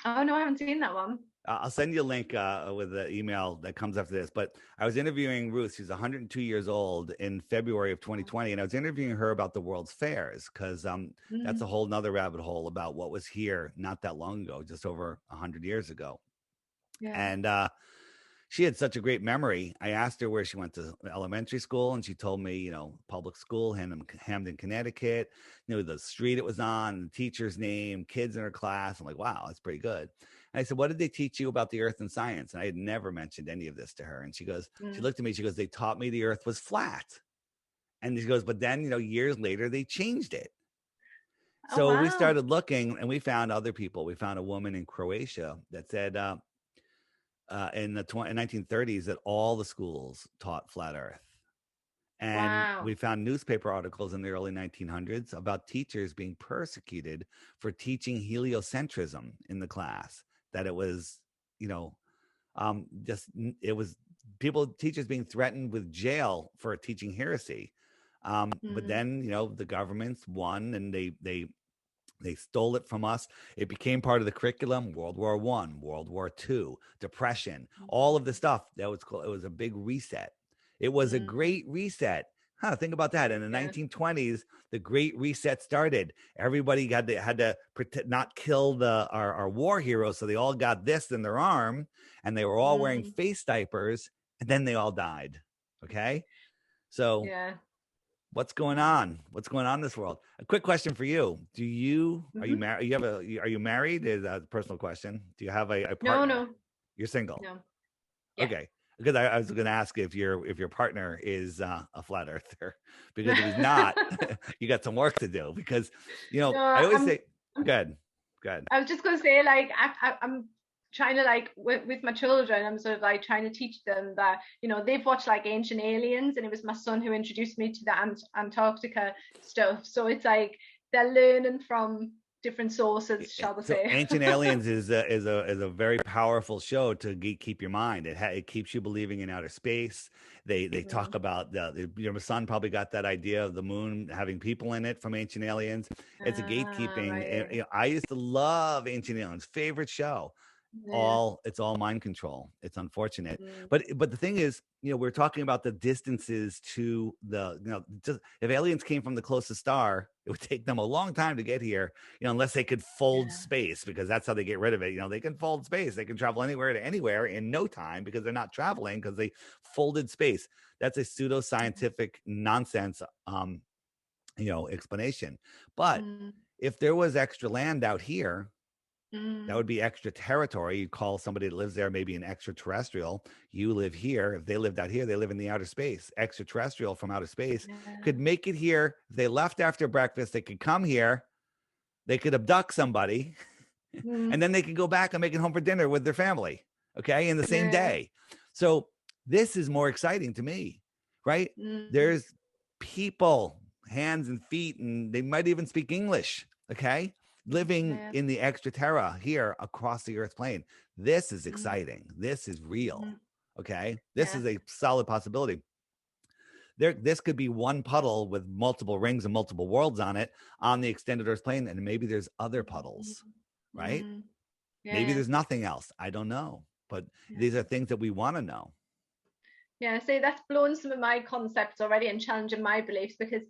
Oh, no, I haven't seen that one. I'll send you a link with the email that comes after this. But I was interviewing Ruth. She's 102 years old in February of 2020. And I was interviewing her about the World's Fairs, because that's a whole nother rabbit hole about what was here not that long ago, just over 100 years ago. Yeah. And she had such a great memory. I asked her where she went to elementary school, and she told me, you know, public school, Hamden, Connecticut, you know, the street it was on, the teacher's name, kids in her class. I'm like, wow, that's pretty good. And I said, what did they teach you about the earth and science? And I had never mentioned any of this to her. And she goes, she looked at me, she goes, they taught me the earth was flat. And she goes, but then, you know, years later, they changed it. So we started looking, and we found other people. We found a woman in Croatia that said in the 1930s that all the schools taught flat earth. And we found newspaper articles in the early 1900s about teachers being persecuted for teaching heliocentrism in the class, that it was just it was teachers being threatened with jail for teaching heresy. But then, the governments won, and they stole it from us. It became part of the curriculum. World War I, World War II, Depression, all of the stuff. It was a big reset. It was a great reset. Think about that. In the 1920s, the Great Reset started. Everybody had to not kill our war heroes, so they all got this in their arm, and they were all wearing face diapers, and then they all died. Okay, so what's going on? What's going on in this world? A quick question for you: are you married? Are you married? Is that a personal question? Do you have a partner? No. You're single. No. Yeah. Okay. Because I was going to ask if your partner is a flat earther, because if he's not, you got some work to do. Because I always say, good. I was just going to say, like, I'm trying to, like, with my children, I'm sort of like trying to teach them that they've watched like Ancient Aliens, and it was my son who introduced me to the Antarctica stuff. So it's like they're learning from different sources, shall we say. Ancient Aliens is a very powerful show to keep your mind. It keeps you believing in outer space. They talk about your son probably got that idea of the moon having people in it from Ancient Aliens. It's a gatekeeping. Right. I used to love Ancient Aliens, favorite show. It's all mind control. It's unfortunate, but the thing is, we're talking about the distances to just if aliens came from the closest star, it would take them a long time to get here, unless they could fold space, because that's how they get rid of it. They can fold space. They can travel anywhere to anywhere in no time, because they're not traveling, because they folded space. That's a pseudoscientific nonsense explanation. But if there was extra land out here, that would be extra territory. You call somebody that lives there maybe an extraterrestrial. You live here. If they lived out here, they live in the outer space. Extraterrestrial from outer space could make it here. If they left after breakfast, they could come here. They could abduct somebody, and then they could go back and make it home for dinner with their family. Okay, in the same day. So this is more exciting to me, right? There's people, hands and feet, and they might even speak English. Okay. Living in the extraterra here across the Earth plane. This is exciting. This is real. Okay. This is a solid possibility. This could be one puddle with multiple rings and multiple worlds on it on the extended Earth plane. And maybe there's other puddles, right? Maybe there's nothing else. I don't know. But these are things that we want to know. Yeah, so that's blown some of my concepts already and challenging my beliefs, because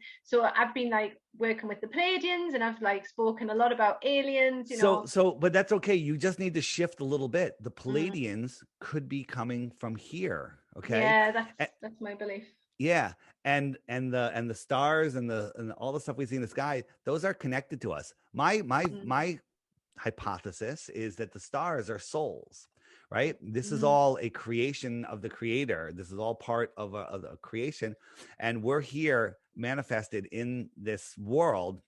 I've been like working with the Pleiadians, and I've like spoken a lot about aliens, but that's okay. You just need to shift a little bit. The Pleiadians could be coming from here. Okay. Yeah, that's my belief. Yeah. And the stars and all the stuff we see in the sky, those are connected to us. My hypothesis is that the stars are souls. Right? This is all a creation of the creator. This is all part of a creation. And we're here manifested in this world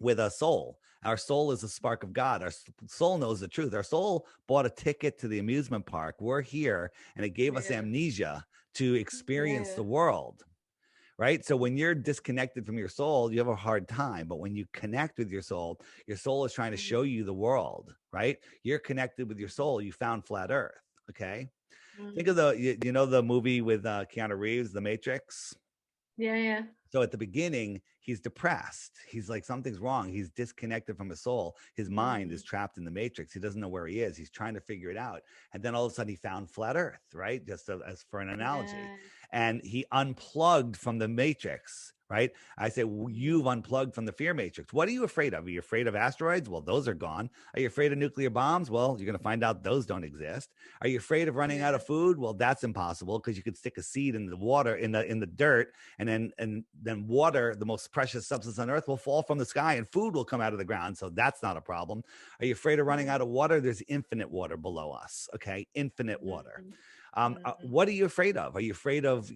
with a soul. Our soul is a spark of God. Our soul knows the truth. Our soul bought a ticket to the amusement park. We're here, and it gave us amnesia to experience the world. Right? So when you're disconnected from your soul, you have a hard time. But when you connect with your soul is trying to show you the world, right? You're connected with your soul. You found flat Earth. Okay. Think of the movie with Keanu Reeves, The Matrix. Yeah. So at the beginning, he's depressed. He's like, something's wrong. He's disconnected from his soul. His mind is trapped in the Matrix. He doesn't know where he is. He's trying to figure it out. And then all of a sudden he found flat Earth, right? Just as for an analogy. And he unplugged from the Matrix, right? I say, you've unplugged from the fear matrix. What are you afraid of? Are you afraid of asteroids? Well, those are gone. Are you afraid of nuclear bombs? Well, you're going to find out those don't exist. Are you afraid of running out of food? Well, that's impossible, because you could stick a seed in the water, in the dirt, and then water, the most precious substance on earth, will fall from the sky and food will come out of the ground. So that's not a problem. Are you afraid of running out of water? There's infinite water below us. Okay. Infinite water. What are you afraid of? Are you afraid of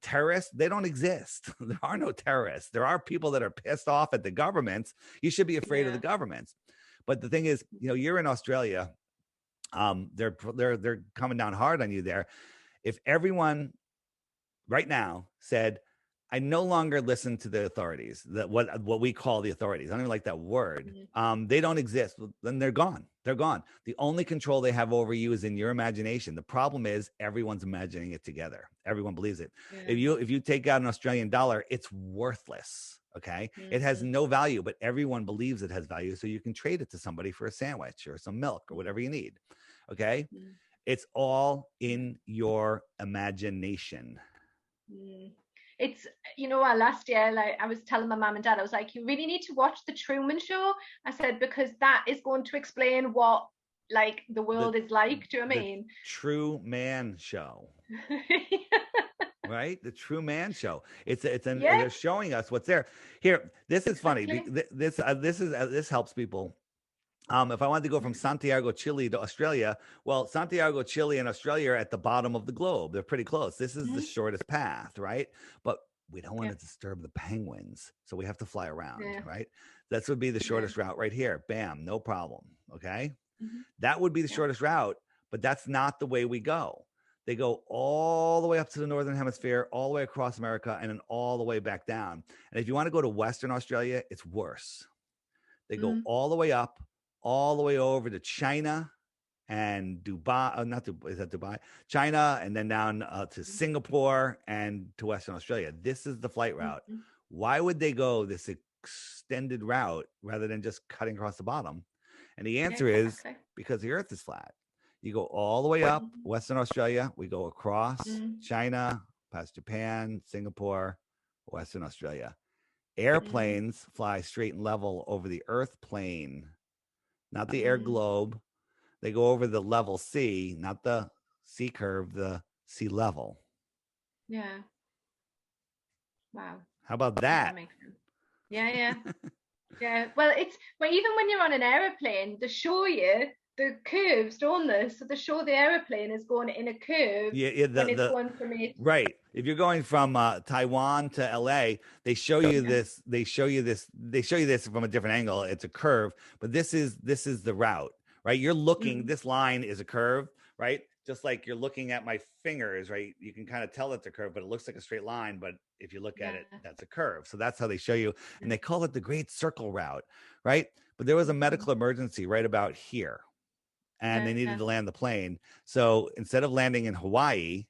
terrorists? They don't exist. There are no terrorists. There are people that are pissed off at the governments. You should be afraid of the governments. But the thing is, you're in Australia. They're coming down hard on you there. If everyone right now said, I no longer listen to the authorities, that what we call the authorities. I don't even like that word. They don't exist. Then they're gone. They're gone. The only control they have over you is in your imagination. The problem is everyone's imagining it together. Everyone believes it. Yeah. If you take out an Australian dollar, it's worthless. Okay. It has no value, but everyone believes it has value. So you can trade it to somebody for a sandwich or some milk or whatever you need. Okay. It's all in your imagination. It's, you know, last year, like I was telling my mum and dad, I was like, you really need to watch the Truman Show. I said, because that is going to explain what like the world is like. Do you know what I mean? True Man Show. Right? The True Man Show. They're showing us what's there. Here, this is funny. This helps people. If I wanted to go from Santiago, Chile to Australia, well, Santiago, Chile and Australia are at the bottom of the globe. They're pretty close. This is the shortest path, right? But we don't want to disturb the penguins. So we have to fly around, right? That would be the shortest route right here. Bam, no problem. Okay. That would be the shortest route, but that's not the way we go. They go all the way up to the Northern Hemisphere, all the way across America, and then all the way back down. And if you want to go to Western Australia, it's worse. They go all the way up, all the way over to China and Dubai. Is that Dubai? China, and then down to Singapore and to Western Australia. This is the flight route. Why would they go this extended route rather than just cutting across the bottom? And the answer is because the Earth is flat. You go all the way up Western Australia. We go across China, past Japan, Singapore, Western Australia. Airplanes fly straight and level over the Earth plane, not the air globe. They go over the level C, not the C curve, the sea level. Yeah. Wow. How about that? That makes sense. Yeah. Yeah. Well, even when you're on an aeroplane, they show you the curves, don't they? So they show the airplane is going in a curve when it's going from it. Right. If you're going from Taiwan to LA, they show you this. They show you this from a different angle. It's a curve, but this is the route, right? You're looking. This line is a curve, right? Just like you're looking at my fingers, right? You can kind of tell it's a curve, but it looks like a straight line. But if you look at it, that's a curve. So that's how they show you, and they call it the Great Circle Route, right? But there was a medical emergency right about here. And they needed to land the plane. So instead of landing in Hawaii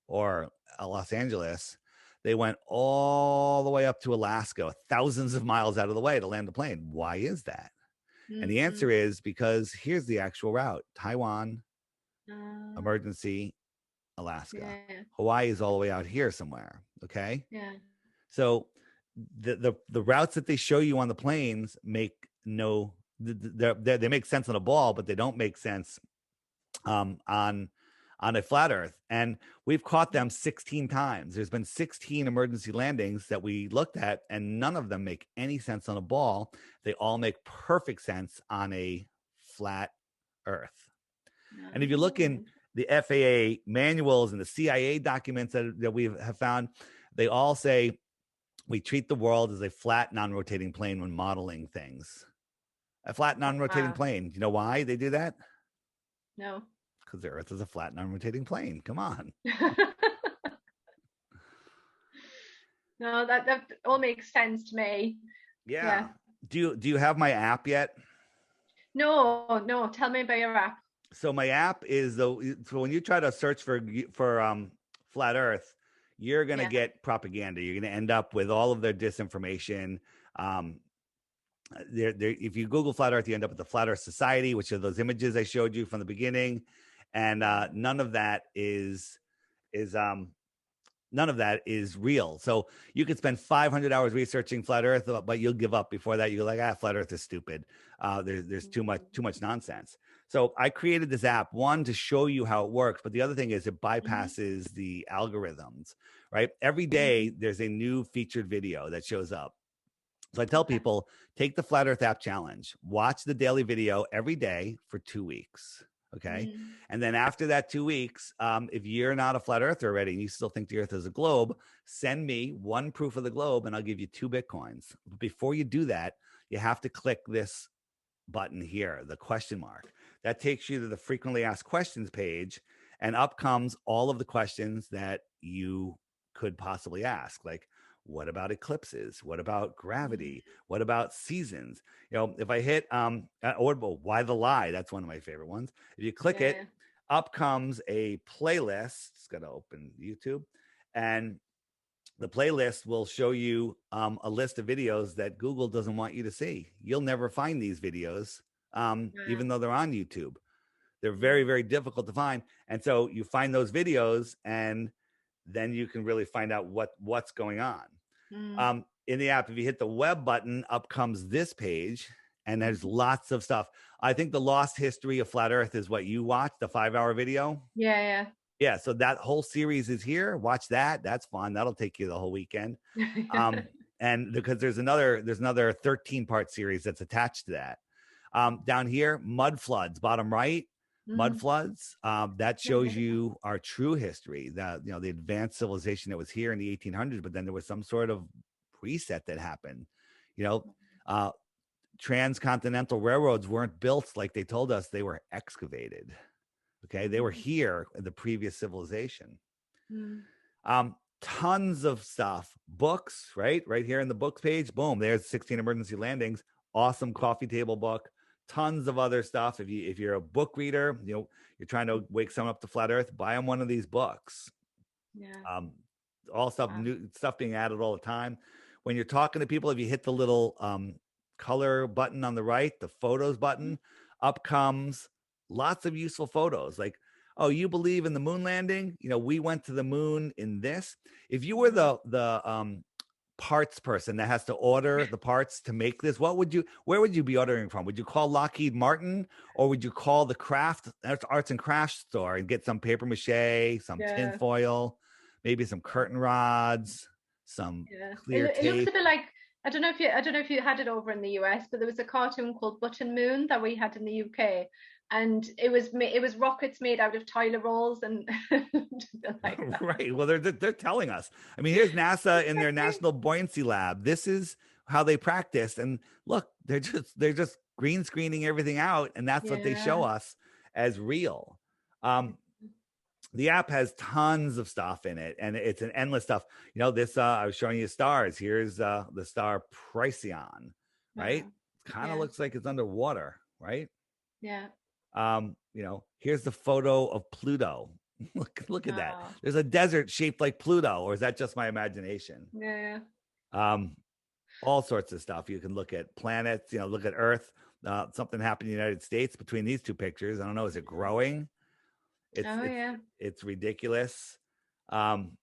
or Los Angeles, they went all the way up to Alaska, thousands of miles out of the way to land the plane. Why is that? And the answer is because here's the actual route: Taiwan, emergency, Alaska. Hawaii is all the way out here somewhere. Okay. Yeah. So the routes that they show you on the planes make no. They make sense on a ball, but they don't make sense on a flat Earth. And we've caught them 16 times. There's been 16 emergency landings that we looked at, and none of them make any sense on a ball. They all make perfect sense on a flat Earth. And if you look in the FAA manuals and the CIA documents that we have found, they all say we treat the world as a flat, non-rotating plane when modeling things. A flat, non-rotating plane. You know why they do that? No. Because the Earth is a flat, non-rotating plane. Come on. No, that all makes sense to me. Yeah. Do you have my app yet? No. Tell me about your app. So my app is so when you try to search for flat Earth, you're gonna get propaganda. You're gonna end up with all of their disinformation. If you Google flat Earth, you end up with the Flat Earth Society, which are those images I showed you from the beginning, and none of that is real. So you could spend 500 hours researching flat Earth, but you'll give up before that. You're like, flat Earth is stupid. There's too much nonsense. So I created this app, one, to show you how it works, but the other thing is it bypasses the algorithms. Right? Every day there's a new featured video that shows up. So I tell people, take the Flat Earth App Challenge, watch the daily video every day for 2 weeks. Okay. And then after that 2 weeks, if you're not a flat earther already and you still think the Earth is a globe, send me one proof of the globe and I'll give you 2 Bitcoins. But before you do that, you have to click this button here, the question mark. That takes you to the frequently asked questions page, and up comes all of the questions that you could possibly ask. Like, What about eclipses? What about Mm. gravity? What about seasons? If I hit or why the lie? That's one of my favorite ones. If you click it, Yeah. up comes a playlist. It's got to open YouTube, and the playlist will show you a list of videos that Google doesn't want you to see. You'll never find these videos, Wow. even though they're on YouTube. They're very, Mm. very difficult to find. And so you find those videos, and then you can really find out what's going on. Mm. In the app, if you hit the web button, up comes this page, and there's Mhm. lots of stuff. I think the lost history of flat Earth is what you watched, the 5-hour video. Yeah. Yeah, so that whole series is here. Watch that. That's fun. That'll take you the whole weekend. Yeah. And because there's another 13-part series that's attached to that. Down here, mud floods, bottom right, mud Mm. floods. That shows you our true history, the advanced civilization that was here in the 1800s, but then there was some sort of reset that happened. You know, uh, transcontinental railroads weren't built like they told us; they were excavated. Okay, they were Mm. here in the previous civilization. Mm. Tons of stuff, books, right here in the books page. Boom, there's 16 emergency landings. Awesome coffee table book. Tons of other stuff. If you're a book reader, you're trying to wake someone up to flat Earth, buy them one of these books. Yeah. Um, all stuff, Wow. new stuff being added all the time. When you're talking to people, if you hit the little color button on the right, the photos Mhm. button, up comes lots of useful photos. Like, oh, you believe in the moon landing? We went to the moon in this. If you were Mm. the parts person that has to order the parts to make this, where would you be ordering from? Would you call Lockheed Martin, or would you call the arts and crafts store and get some paper mache, some tin Yeah. foil, maybe some curtain rods, some Yeah. It, clear it looks a tape? bit like, I don't know if you had it over in the US, but there was a cartoon called Button Moon that we had in the UK, and it was rockets made out of toilet rolls and like that. Right. Well, they're telling us. I mean, here's NASA in their Exactly. National Buoyancy Lab. This is how they practiced. And look, they're just green screening everything out, and that's what they show Yeah. us as real. Um, the app has tons of stuff in it, and it's an endless stuff. This I was showing you stars. Here's the star Procyon, right? Wow. Kind of Yeah. looks like it's underwater, right? Yeah. Here's the photo of Pluto. Look at that. Oh. There's a desert shaped like Pluto, or is that just my imagination? Yeah. Um, all sorts of stuff. You can look at planets, look at Earth. Something happened in the United States between these two pictures. I don't know. Is it growing? It's Oh it's yeah. it's ridiculous. Um,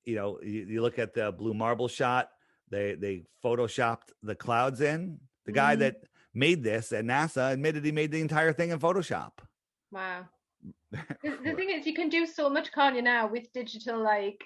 you look at the blue marble shot. They photoshopped the clouds in. The guy Mm. that made this at NASA admitted he made the entire thing in Photoshop. Wow. The thing is, you can do so much, can't you, now with digital like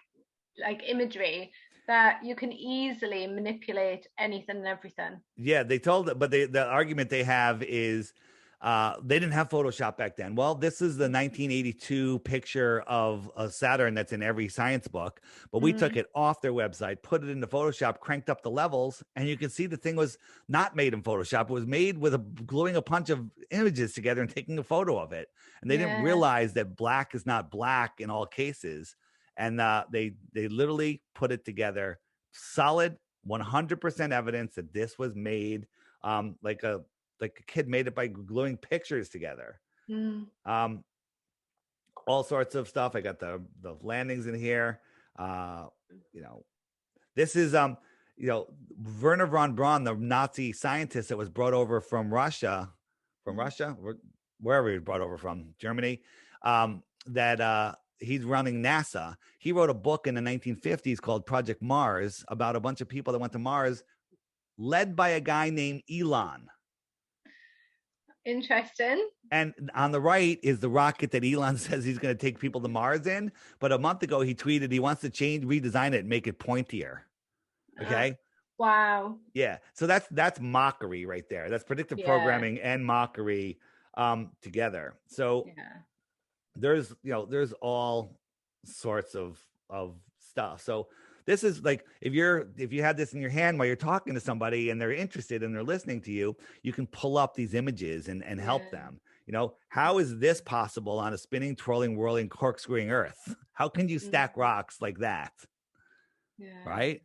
imagery that you can easily manipulate anything and everything. Yeah, but the argument they have is they didn't have Photoshop back then. Well, this is the 1982 picture of a Saturn that's in every science book, but we took Mm. it off their website, put it into Photoshop, cranked up the levels, and you can see the thing was not made in Photoshop. It was made with gluing a bunch of images together and taking a photo of it. And they didn't Yeah. realize that black is not black in all cases. And they literally put it together solid 100% evidence that this was made like a kid made it by gluing pictures together. Mm. um all sorts of stuff. I got the landings in here. uh you know this is Werner von Braun, the Nazi scientist that was brought over from Russia, Mm. wherever he was brought over from, Germany. That he's running NASA. He wrote a book in the 1950s called Project Mars about a bunch of people that went to Mars, led by a guy named Elon. Interesting. And on the right is the rocket that Elon says he's going to take people to Mars in. But a month ago, he tweeted he wants to redesign it, and make it pointier. Uh, Okay. wow. Yeah. So that's mockery right there. That's predictive Yeah. programming and mockery together. So Yeah. there's all sorts of stuff. So this is like, if you had this in your hand while you're talking to somebody and they're interested and they're listening to you, you can pull up these images and help Yeah. them. How is this possible on a spinning, twirling, whirling, corkscrewing Earth? How can you Mm. stack rocks like that? Yeah. Right?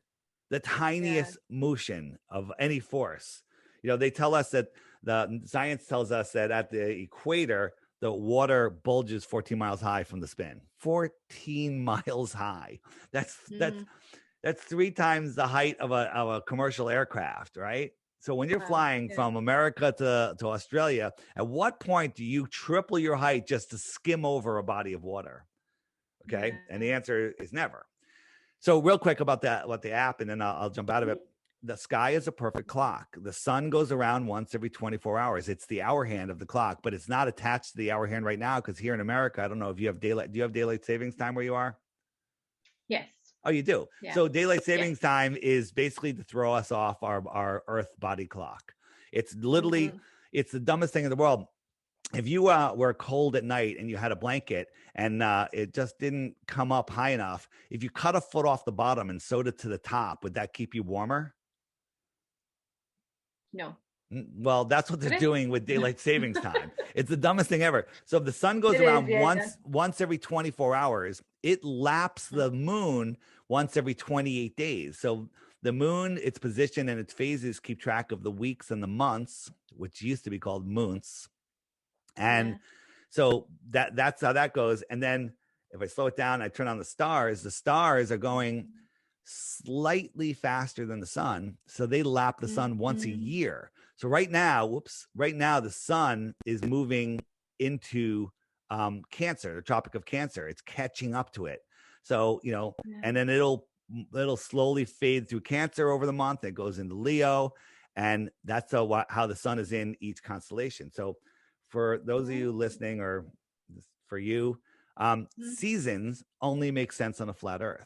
the tiniest motion of any force. They tell us that the science tells us that at the equator, the water bulges 14 miles high from the spin. 14 miles high. That's 3 times the height of a commercial aircraft, right? So when you're flying from America to Australia, at what point do you triple your height just to skim over a body of water? Okay. Yeah. And the answer is never. So real quick about the app, and then I'll jump out of it. The sky is a perfect clock. The sun goes around once every 24 hours. It's the hour hand of the clock, but it's not attached to the hour hand right now because here in America, I don't know if you have daylight. Do you have daylight savings time where you are? Yes. Oh, you do? Yeah. So daylight savings time is basically to throw us off our Earth body clock. It's literally, it's the dumbest thing in the world. If you were cold at night and you had a blanket and it just didn't come up high enough, if you cut a foot off the bottom and sewed it to the top, would that keep you warmer? No. Well, that's what they're doing with daylight savings time. It's the dumbest thing ever. So if the sun goes around once every 24 hours, it laps the moon once every 28 days. So the moon, its position and its phases keep track of the weeks and the months, which used to be called moons. And so that's how that goes. And then if I slow it down, I turn on the stars are going slightly faster than the sun. So they lap the sun once a year. So right now, the sun is moving into Cancer, the Tropic of Cancer. It's catching up to it. So, and then it'll slowly fade through Cancer over the month. It goes into Leo. And that's how the sun is in each constellation. So for those of you listening, or for you, seasons only make sense on a flat Earth.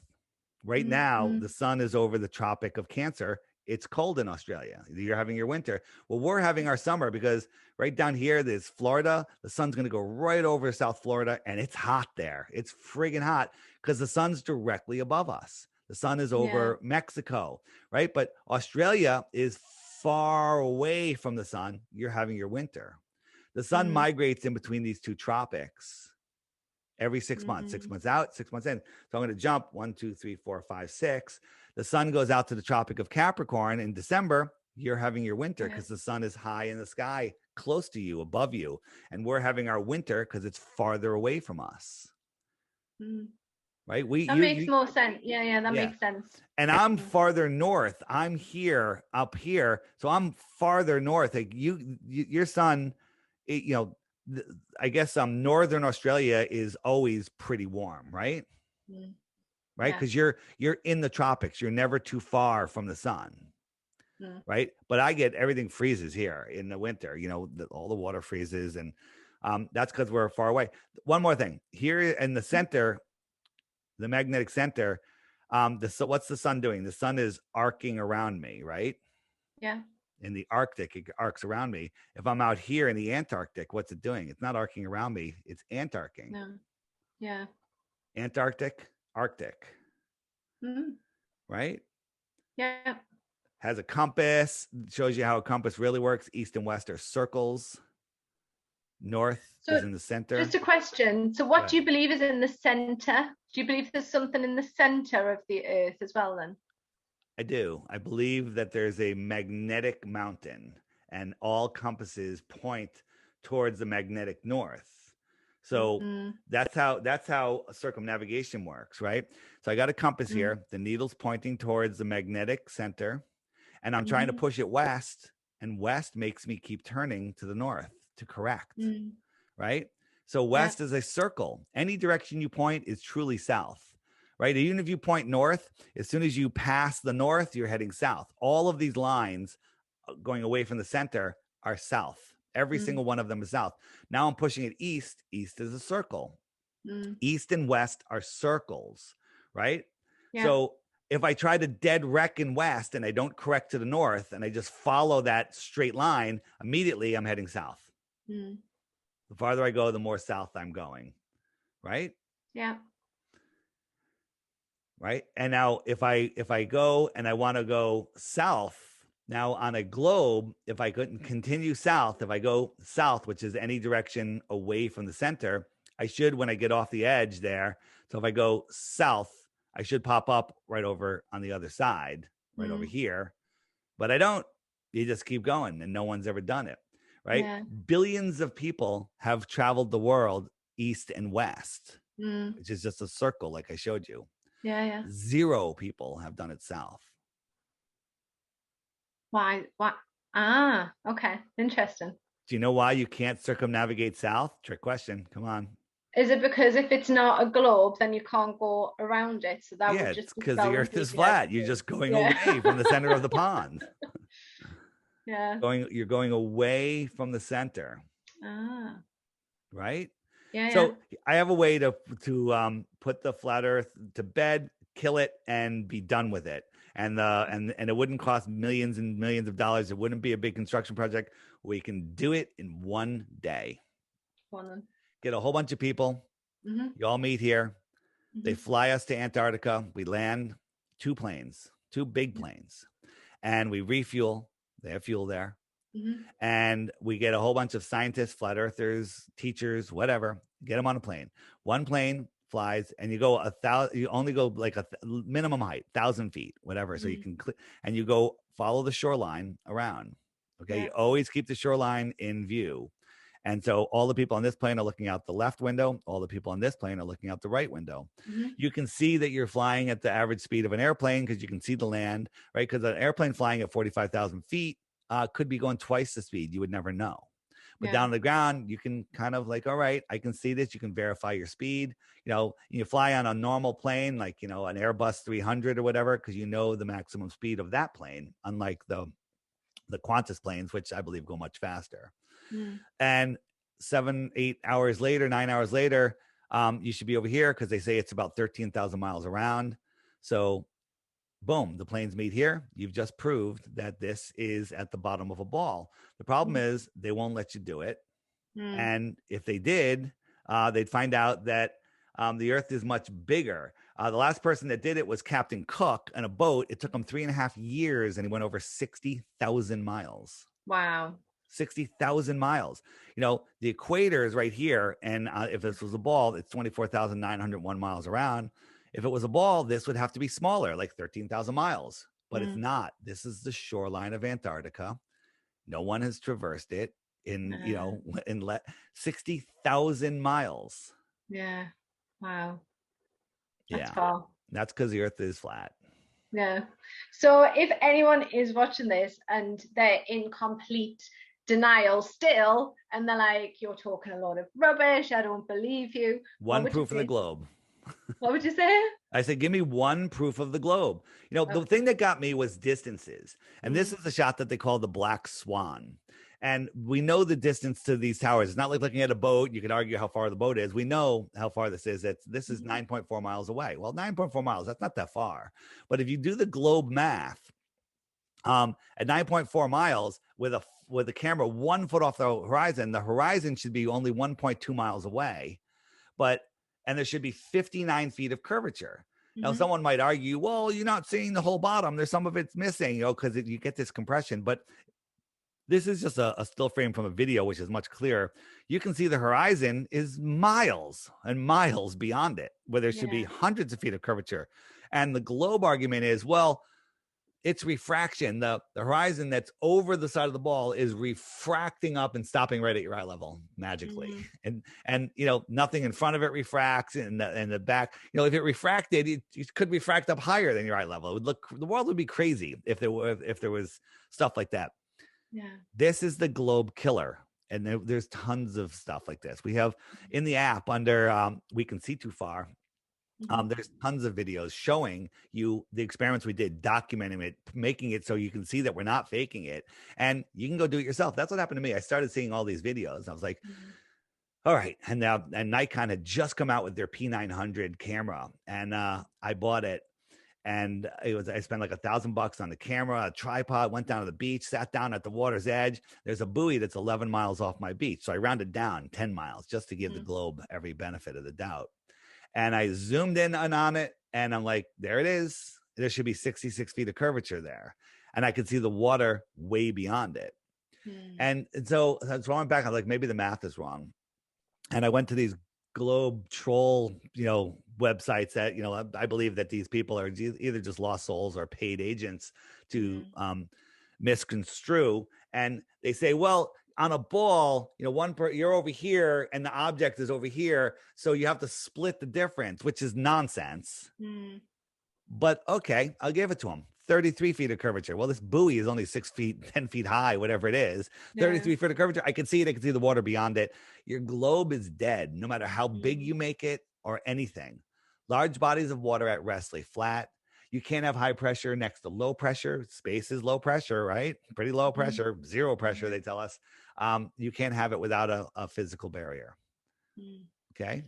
Right now, the sun is over the Tropic of Cancer. It's cold in Australia. You're having your winter. Well, we're having our summer because right down here, there's Florida. The sun's going to go right over South Florida, and it's hot there. It's friggin' hot because the sun's directly above us. The sun is over Mexico, right? But Australia is far away from the sun. You're having your winter. The sun migrates in between these two tropics every 6 months, 6 months out, 6 months in. So I'm going to jump 1, 2, 3, 4, 5, 6. The sun goes out to the Tropic of Capricorn in December. You're having your winter because the sun is high in the sky, close to you, above you. And we're having our winter because it's farther away from us. Right? That makes more sense. Yeah, that makes sense. And I'm farther north. I'm here, up here. So I'm farther north. Like your sun, I guess northern Australia is always pretty warm, right? Right? Because you're in the tropics. You're never too far from the sun. Right? But everything freezes here in the winter. All the water freezes, and that's because we're far away. One more thing. Here in the center, the magnetic center, what's the sun doing? The sun is arcing around me, right? Yeah. In the Arctic, it arcs around me. If I'm out here in the Antarctic, what's it doing? It's not arcing around me. It's antarcing. No. Yeah. Antarctic, Arctic. Right? Yeah. Has a compass. Shows you how a compass really works. East and west are circles. North is in the center. Just a question. So what do you believe is in the center? Do you believe there's something in the center of the Earth as well then? I do. I believe that there's a magnetic mountain and all compasses point towards the magnetic north. So that's how circumnavigation works, right? So I got a compass here. The needle's pointing towards the magnetic center, and I'm trying to push it west, and west makes me keep turning to the north to correct, right? So west is a circle. Any direction you point is truly south. Right? Even if you point north, as soon as you pass the north, you're heading south. All of these lines going away from the center are south. Every single one of them is south. Now I'm pushing it east. East is a circle. East and west are circles, right? Yeah. So if I try to dead wreck in west and I don't correct to the north and I just follow that straight line, immediately I'm heading south. The farther I go, the more south I'm going, right? Yeah. Right. And now if I go and I want to go south, now on a globe, if I couldn't continue south, if I go south, which is any direction away from the center, I should, when I get off the edge there. So if I go south, I should pop up right over on the other side. right over here, but I don't. You just keep going and no one's ever done it, right? Yeah. Billions of people have traveled the world east and west, which is just a circle like I showed you. Yeah, yeah. 0 people have done it south. Why? What? Ah, okay. Interesting. Do you know why you can't circumnavigate south? Trick question. Come on. Is it because if it's not a globe, then you can't go around it? So that Yeah, would it's just because the dispel the earth is GPS flat. for You're you. just going Yeah. away from the center of the pond. Yeah. You're going away from the center, Ah. right? Yeah, yeah. So I have a way to put the flat earth to bed, kill it, and be done with it. And it wouldn't cost millions and millions of dollars. It wouldn't be a big construction project. We can do it in one day. Go on then. Get a whole bunch of people. Mm-hmm. You all meet here. They Mm-hmm. fly us to Antarctica. We land 2 planes, 2 big planes, and we refuel. They have fuel there. Mm-hmm. And we get a whole bunch of scientists, flat earthers, teachers, whatever, get them on a plane. One plane flies and you go 1,000, you only go like minimum height, 1,000 feet, whatever. So you can, and you go follow the shoreline around. Okay. Yeah. You always keep the shoreline in view. And so all the people on this plane are looking out the left window. All the people on this plane are looking out the right window. Mm-hmm. You can see that you're flying at the average speed of an airplane because you can see the land, right? Because an airplane flying at 45,000 feet could be going twice the speed. You would never know. But down on the ground, you can kind of like, all right, I can see this. You can verify your speed. You fly on a normal plane, like, an Airbus 300 or whatever, because you know the maximum speed of that plane, unlike the Qantas planes, which I believe go much faster. And 7, 8 hours later, 9 hours later, you should be over here because they say it's about 13,000 miles around. So boom, the planes meet here. You've just proved that this is at the bottom of a ball. The problem is they won't let you do it. And if they did, they'd find out that the earth is much bigger. The last person that did it was Captain Cook in a boat. It took him 3.5 years and he went over 60,000 miles. Wow. 60,000 miles. The equator is right here. And if this was a ball, it's 24,901 miles around. If it was a ball, this would have to be smaller, like 13,000 miles. But it's not. This is the shoreline of Antarctica. No one has traversed it in 60,000 miles. Yeah. Wow. That's Yeah. far. That's because the earth is flat. Yeah. So if anyone is watching this and they're in complete denial still, and they're like, you're talking a lot of rubbish, I don't believe you. One proof of the globe. What would you say? I said, give me one proof of the globe. The thing that got me was distances. And this is the shot that they call the black swan. And we know the distance to these towers. It's not like looking at a boat. You can argue how far the boat is. We know how far this is. This is 9.4 miles away. Well, 9.4 miles, that's not that far. But if you do the globe math, at 9.4 miles with a camera 1 foot off the horizon should be only 1.2 miles away. And there should be 59 feet of curvature. Now, someone might argue, well, you're not seeing the whole bottom. There's some of it's missing, because you get this compression. But this is just a still frame from a video, which is much clearer. You can see the horizon is miles and miles beyond it, where there should be hundreds of feet of curvature. And the globe argument is, well, it's refraction. The horizon that's over the side of the ball is refracting up and stopping right at your eye level magically. And nothing in front of it refracts, and the back. If it refracted, it could refract up higher than your eye level. The world would be crazy if there was stuff like that. Yeah. This is the globe killer. And there's tons of stuff like this. We have in the app under We Can See Too Far. There's tons of videos showing you the experiments we did, documenting it, making it so you can see that we're not faking it. And you can go do it yourself. That's what happened to me. I started seeing all these videos. I was like, all right. And Nikon had just come out with their P900 camera. And I bought it. And I spent like $1,000 on the camera, a tripod, went down to the beach, sat down at the water's edge. There's a buoy that's 11 miles off my beach. So I rounded down 10 miles just to give the globe every benefit of the doubt. And I zoomed in on it, and I'm like, there it is. There should be 66 feet of curvature there. And I could see the water way beyond it. And so I went back. I'm like, maybe the math is wrong. And I went to these globe troll, websites that, I believe that these people are either just lost souls or paid agents to misconstrue. And they say, well, on a ball, you're over here and the object is over here. So you have to split the difference, which is nonsense. But okay, I'll give it to them. 33 feet of curvature. Well, this buoy is only 6 feet, 10 feet high, whatever it is. 33 feet of curvature. I can see it. I can see the water beyond it. Your globe is dead, no matter how big you make it or anything. Large bodies of water at rest lay flat. You can't have high pressure next to low pressure. Space is low pressure, right? Pretty low pressure, zero pressure, they tell us. You can't have it without a physical barrier. Okay?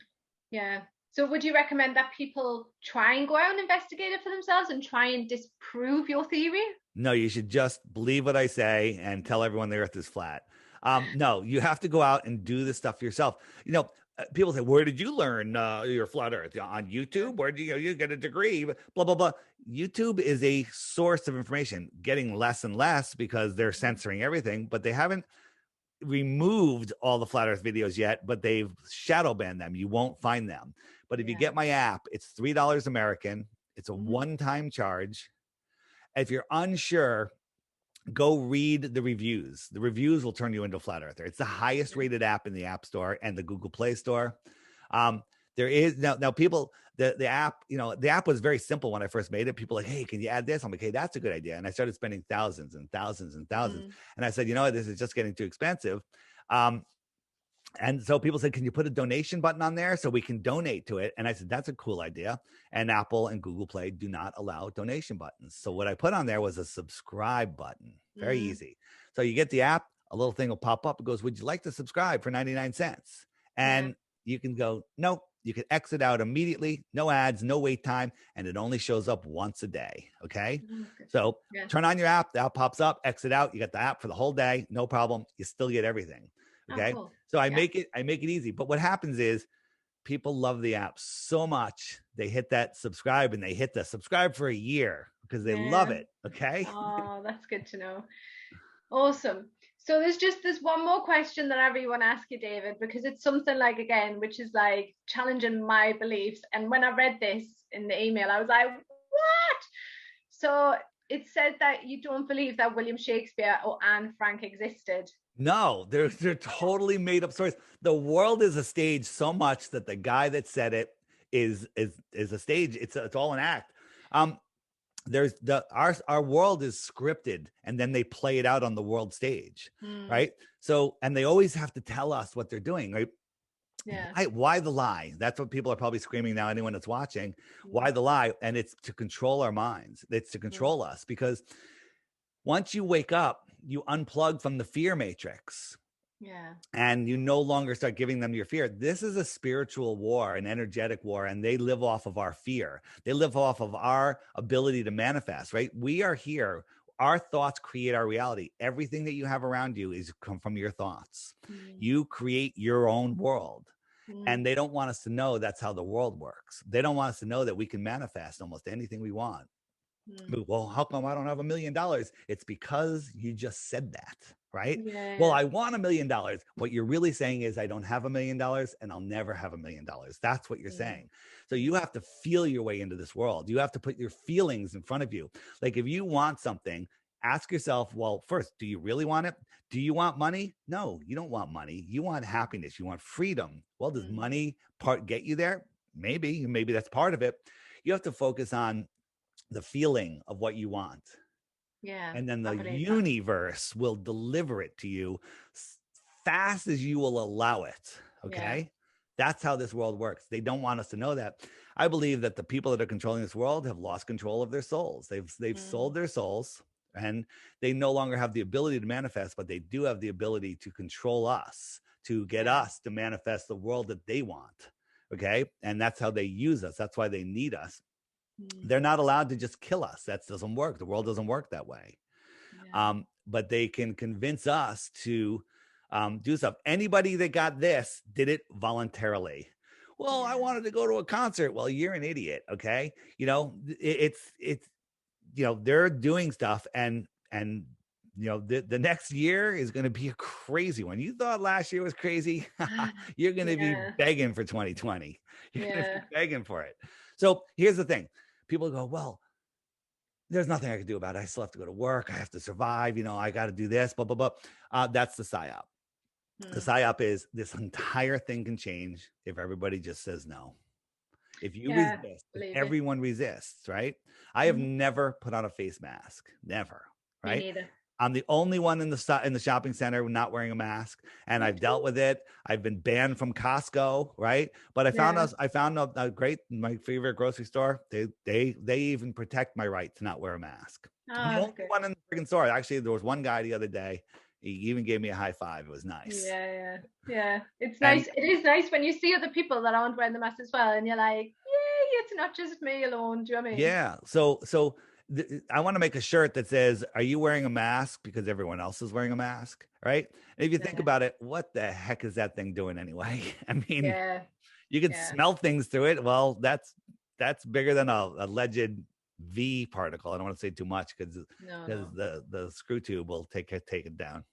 Yeah. So would you recommend that people try and go out and investigate it for themselves and try and disprove your theory? No, you should just believe what I say and tell everyone the earth is flat. No, you have to go out and do this stuff yourself. People say, where did you learn your flat earth? On YouTube? Where do you get a degree? Blah, blah, blah. YouTube is a source of information, getting less and less because they're censoring everything, but they haven't removed all the flat earth videos yet, but they've shadow banned them. You won't find them. But if you get my app, it's $3 American. It's a one-time charge. If you're unsure, go read the reviews. The reviews will turn you into a flat earther. It's the highest rated app in the App Store and the Google Play Store. There is now people, the app, the app was very simple when I first made it. People like, hey, can you add this? I'm like, hey, that's a good idea. And I started spending thousands and thousands and thousands. And I said, this is just getting too expensive. And so people said, can you put a donation button on there so we can donate to it? And I said, that's a cool idea. And Apple and Google Play do not allow donation buttons. So what I put on there was a subscribe button. Very easy. So you get the app, a little thing will pop up. It goes, would you like to subscribe for 99 cents? And you can go, nope. You can exit out immediately. No ads, no wait time. And it only shows up once a day. Okay. So turn on your app. The app pops up, exit out. You got the app for the whole day. No problem. You still get everything. Okay. Cool. So I make it easy. But what happens is people love the app so much. They hit that subscribe and they hit the subscribe for a year because they love it. Okay. Oh, that's good to know. Awesome. So there's one more question that I really want to ask you, David, because it's something like, again, which is like challenging my beliefs. And when I read this in the email, I was like, what? So it said that you don't believe that William Shakespeare or Anne Frank existed. No, they're totally made up stories. The world is a stage so much that the guy that said it is a stage. It's all an act. There's our world is scripted and then they play it out on the world stage, right? So, and they always have to tell us what they're doing, right? Why the lie? That's what people are probably screaming now. Anyone that's watching, why the lie? And it's to control our minds. It's to control us because once you wake up, you unplug from the fear matrix. And you no longer start giving them your fear. This is a spiritual war, an energetic war, and they live off of our fear. They live off of our ability to manifest, right? We are here. Our thoughts create our reality. Everything that you have around you is come from your thoughts. You create your own world. And they don't want us to know that's how the world works. They don't want us to know that we can manifest almost anything we want. Well, how come I don't have $1 million? It's because you just said that, right? Well, I want $1 million. What you're really saying is I don't have $1 million and I'll never have $1 million. That's what you're saying. So you have to feel your way into this world. You have to put your feelings in front of you. Like if you want something, ask yourself, well, first, do you really want it? Do you want money? No, you don't want money. You want happiness. You want freedom. Well, does money get you there? Maybe that's part of it. You have to focus on the feeling of what you want. And then the universe will deliver it to you fast as you will allow it. Okay. That's how this world works. They don't want us to know that. I believe that the people that are controlling this world have lost control of their souls. They've sold their souls and they no longer have the ability to manifest, but they do have the ability to control us, to get us to manifest the world that they want. Okay. And that's how they use us. That's why they need us. They're not allowed to just kill us. That doesn't work. The world doesn't work that way. But they can convince us to do stuff. Anybody that got this did it voluntarily. Well, I wanted to go to a concert. Well, you're an idiot. Okay. It's they're doing stuff and the next year is going to be a crazy one. You thought last year was crazy. You're going to be begging for 2020. You're going to be begging for it. So here's the thing. People go, well, there's nothing I can do about it. I still have to go to work. I have to survive. I got to do this, blah, blah, blah. That's the psyop. The psyop is this entire thing can change if everybody just says no. If you resist, if everyone resists, right? I have never put on a face mask. Never, right? Me neither. I'm the only one in the shopping center not wearing a mask, and I've dealt with it. I've been banned from Costco, right? But I found a great, my favorite grocery store. They even protect my right to not wear a mask. I'm the only one in the freaking store. Actually, there was one guy the other day. He even gave me a high five. It was nice. Yeah. It's nice. It is nice when you see other people that aren't wearing the mask as well, and you're like, yay, it's not just me alone. Do you know what I mean? Yeah. So I want to make a shirt that says, are you wearing a mask because everyone else is wearing a mask? Right. And if you think about it, what the heck is that thing doing anyway? I mean, you can smell things through it. Well, that's bigger than a alleged V particle. I don't want to say too much because the screw tube will take it down.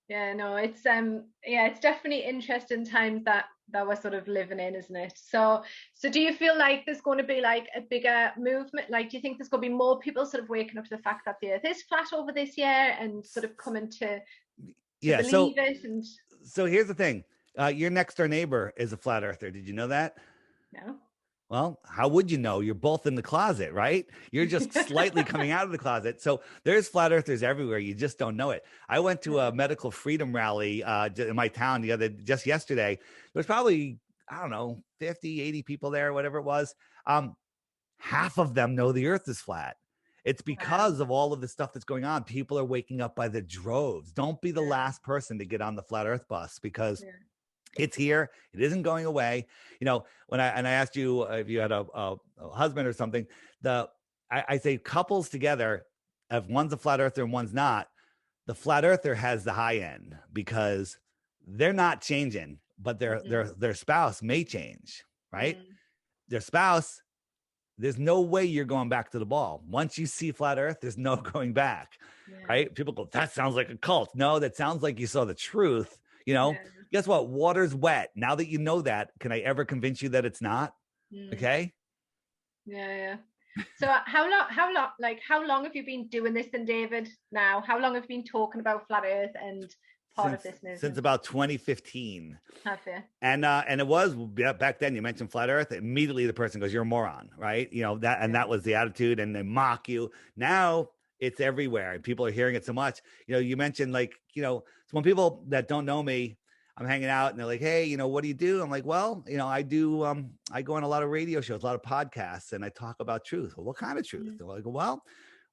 No, it's definitely interesting times that we're sort of living in, isn't it? So do you feel like there's going to be like a bigger movement? Like, do you think there's going to be more people sort of waking up to the fact that the earth is flat over this year and sort of coming to believe it? And so here's the thing. Your next door neighbor is a flat earther. Did you know that? No. Well, how would you know? You're both in the closet, right? You're just slightly coming out of the closet. So there's flat earthers everywhere. You just don't know it. I went to a medical freedom rally in my town just yesterday. There was probably, I don't know, 50, 80 people there, whatever it was. Half of them know the earth is flat. It's because of all of the stuff that's going on. People are waking up by the droves. Don't be the last person to get on the flat earth bus because it's here. It isn't going away. When I asked you if you had a husband or something, I say couples together, if one's a flat earther and one's not, the flat earther has the high end because they're not changing, but their spouse may change, right? Their spouse, there's no way you're going back to the ball. Once you see flat earth, there's no going back, right? People go, that sounds like a cult. No, that sounds like you saw the truth. Guess what? Water's wet. Now that you know that, can I ever convince you that it's not? Okay. Yeah. So how long have you been doing this then, David? Now, how long have you been talking about flat earth and part of this movement? Since about 2015. Have you? And it was back then. You mentioned flat earth. Immediately the person goes, "You're a moron," right? That was the attitude, and they mock you. Now it's everywhere, and people are hearing it so much. You mentioned so when people that don't know me, I'm hanging out and they're like, "Hey, what do you do?" I'm like, "Well, I do. I go on a lot of radio shows, a lot of podcasts, and I talk about truth." Well, what kind of truth? They're like, "Well,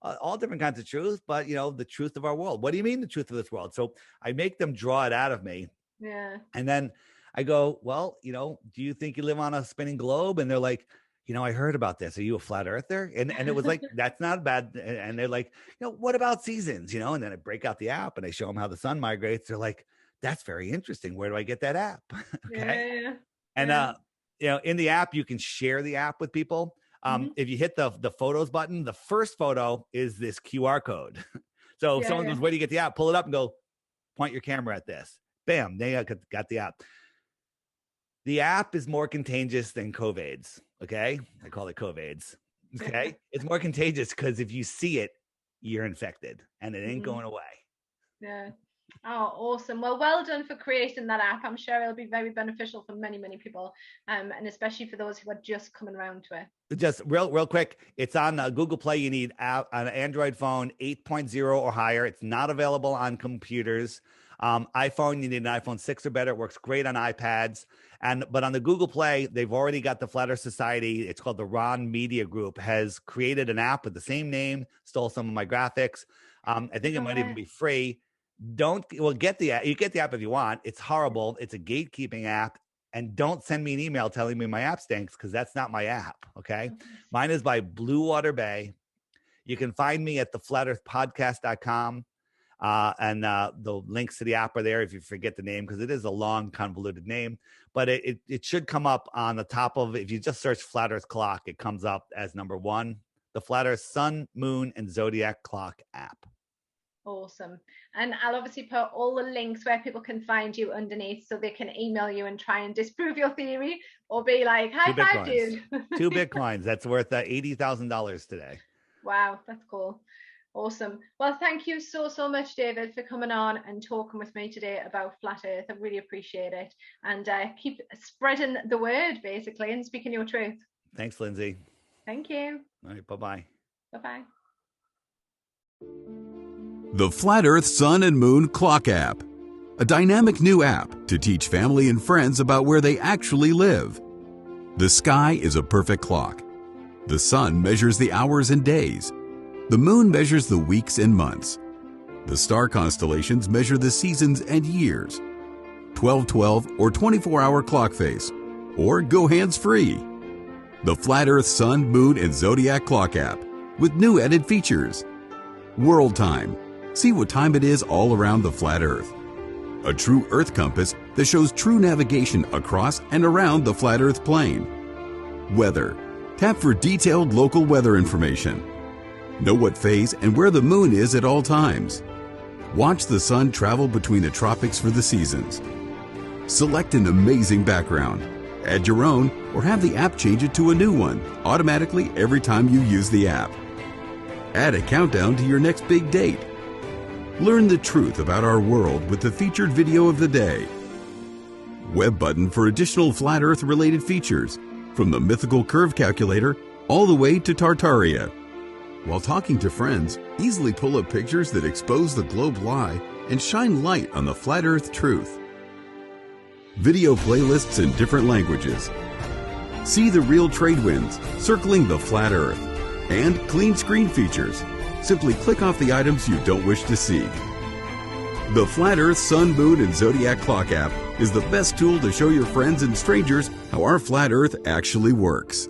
all different kinds of truth, but the truth of our world." What do you mean the truth of this world? So I make them draw it out of me. Yeah. And then I go, "Well, do you think you live on a spinning globe?" And they're like, "I heard about this. Are you a flat earther?" And it was like, that's not bad. And they're like, "What about seasons?" And then I break out the app and I show them how the sun migrates. They're like, "That's very interesting. Where do I get that app?" Okay. Yeah. And, in the app, you can share the app with people. If you hit the photos button, the first photo is this QR code. So if someone goes, "Where do you get the app?" Pull it up and go, point your camera at this. Bam. They got the app. The app is more contagious than COVIDs. Okay. I call it COVIDs. Okay. It's more contagious because if you see it, you're infected and it ain't going away. Yeah. Oh, awesome. Well done for creating that app. I'm sure it'll be very beneficial for many, many people, and especially for those who are just coming around to it. Just real quick, it's on Google Play. You need an Android phone 8.0 or higher. It's not available on computers. iPhone, you need an iPhone 6 or better. It works great on iPads. But on the Google Play, they've already got the Flat Earth Society. It's called the Ron Media Group, has created an app with the same name, stole some of my graphics. I think it might even be free. Get the app. You get the app if you want. It's horrible. It's a gatekeeping app. And don't send me an email telling me my app stinks because that's not my app. Okay. Mine is by Blue Water Bay. You can find me at theflatearthpodcast.com. And the links to the app are there if you forget the name, because it is a long, convoluted name. But it should come up on the top of, if you just search Flat Earth Clock, it comes up as number 1, the Flat Earth Sun, Moon, and Zodiac Clock app. Awesome. And I'll obviously put all the links where people can find you underneath, so they can email you and try and disprove your theory, or be like, high five, dude. 2 Bitcoins. That's worth $80,000 today. Wow, that's cool. Awesome. Well, thank you so much, David, for coming on and talking with me today about Flat Earth. I really appreciate it. And keep spreading the word, basically, and speaking your truth. Thanks, Lindsay. Thank you. All right, bye-bye. Bye-bye. The Flat Earth Sun and Moon Clock App, a dynamic new app to teach family and friends about where they actually live. The sky is a perfect clock. The sun measures the hours and days. The moon measures the weeks and months. The star constellations measure the seasons and years. 12/12 or 24-hour clock face, or go hands-free. The Flat Earth Sun, Moon, and Zodiac Clock App with new added features. World Time. See what time it is all around the flat Earth. A true Earth compass that shows true navigation across and around the flat Earth plane. Weather. Tap for detailed local weather information. Know what phase and where the moon is at all times. Watch the sun travel between the tropics for the seasons. Select an amazing background. Add your own or have the app change it to a new one automatically every time you use the app. Add a countdown to your next big date. Learn the truth about our world with the featured video of the day. Web button for additional flat Earth related features, from the mythical curve calculator all the way to Tartaria. While talking to friends, easily pull up pictures that expose the globe lie and shine light on the flat Earth truth. Video playlists in different languages. See the real trade winds circling the flat Earth, and clean screen features. Simply click off the items you don't wish to see. The Flat Earth Sun, Moon, and Zodiac Clock app is the best tool to show your friends and strangers how our flat Earth actually works.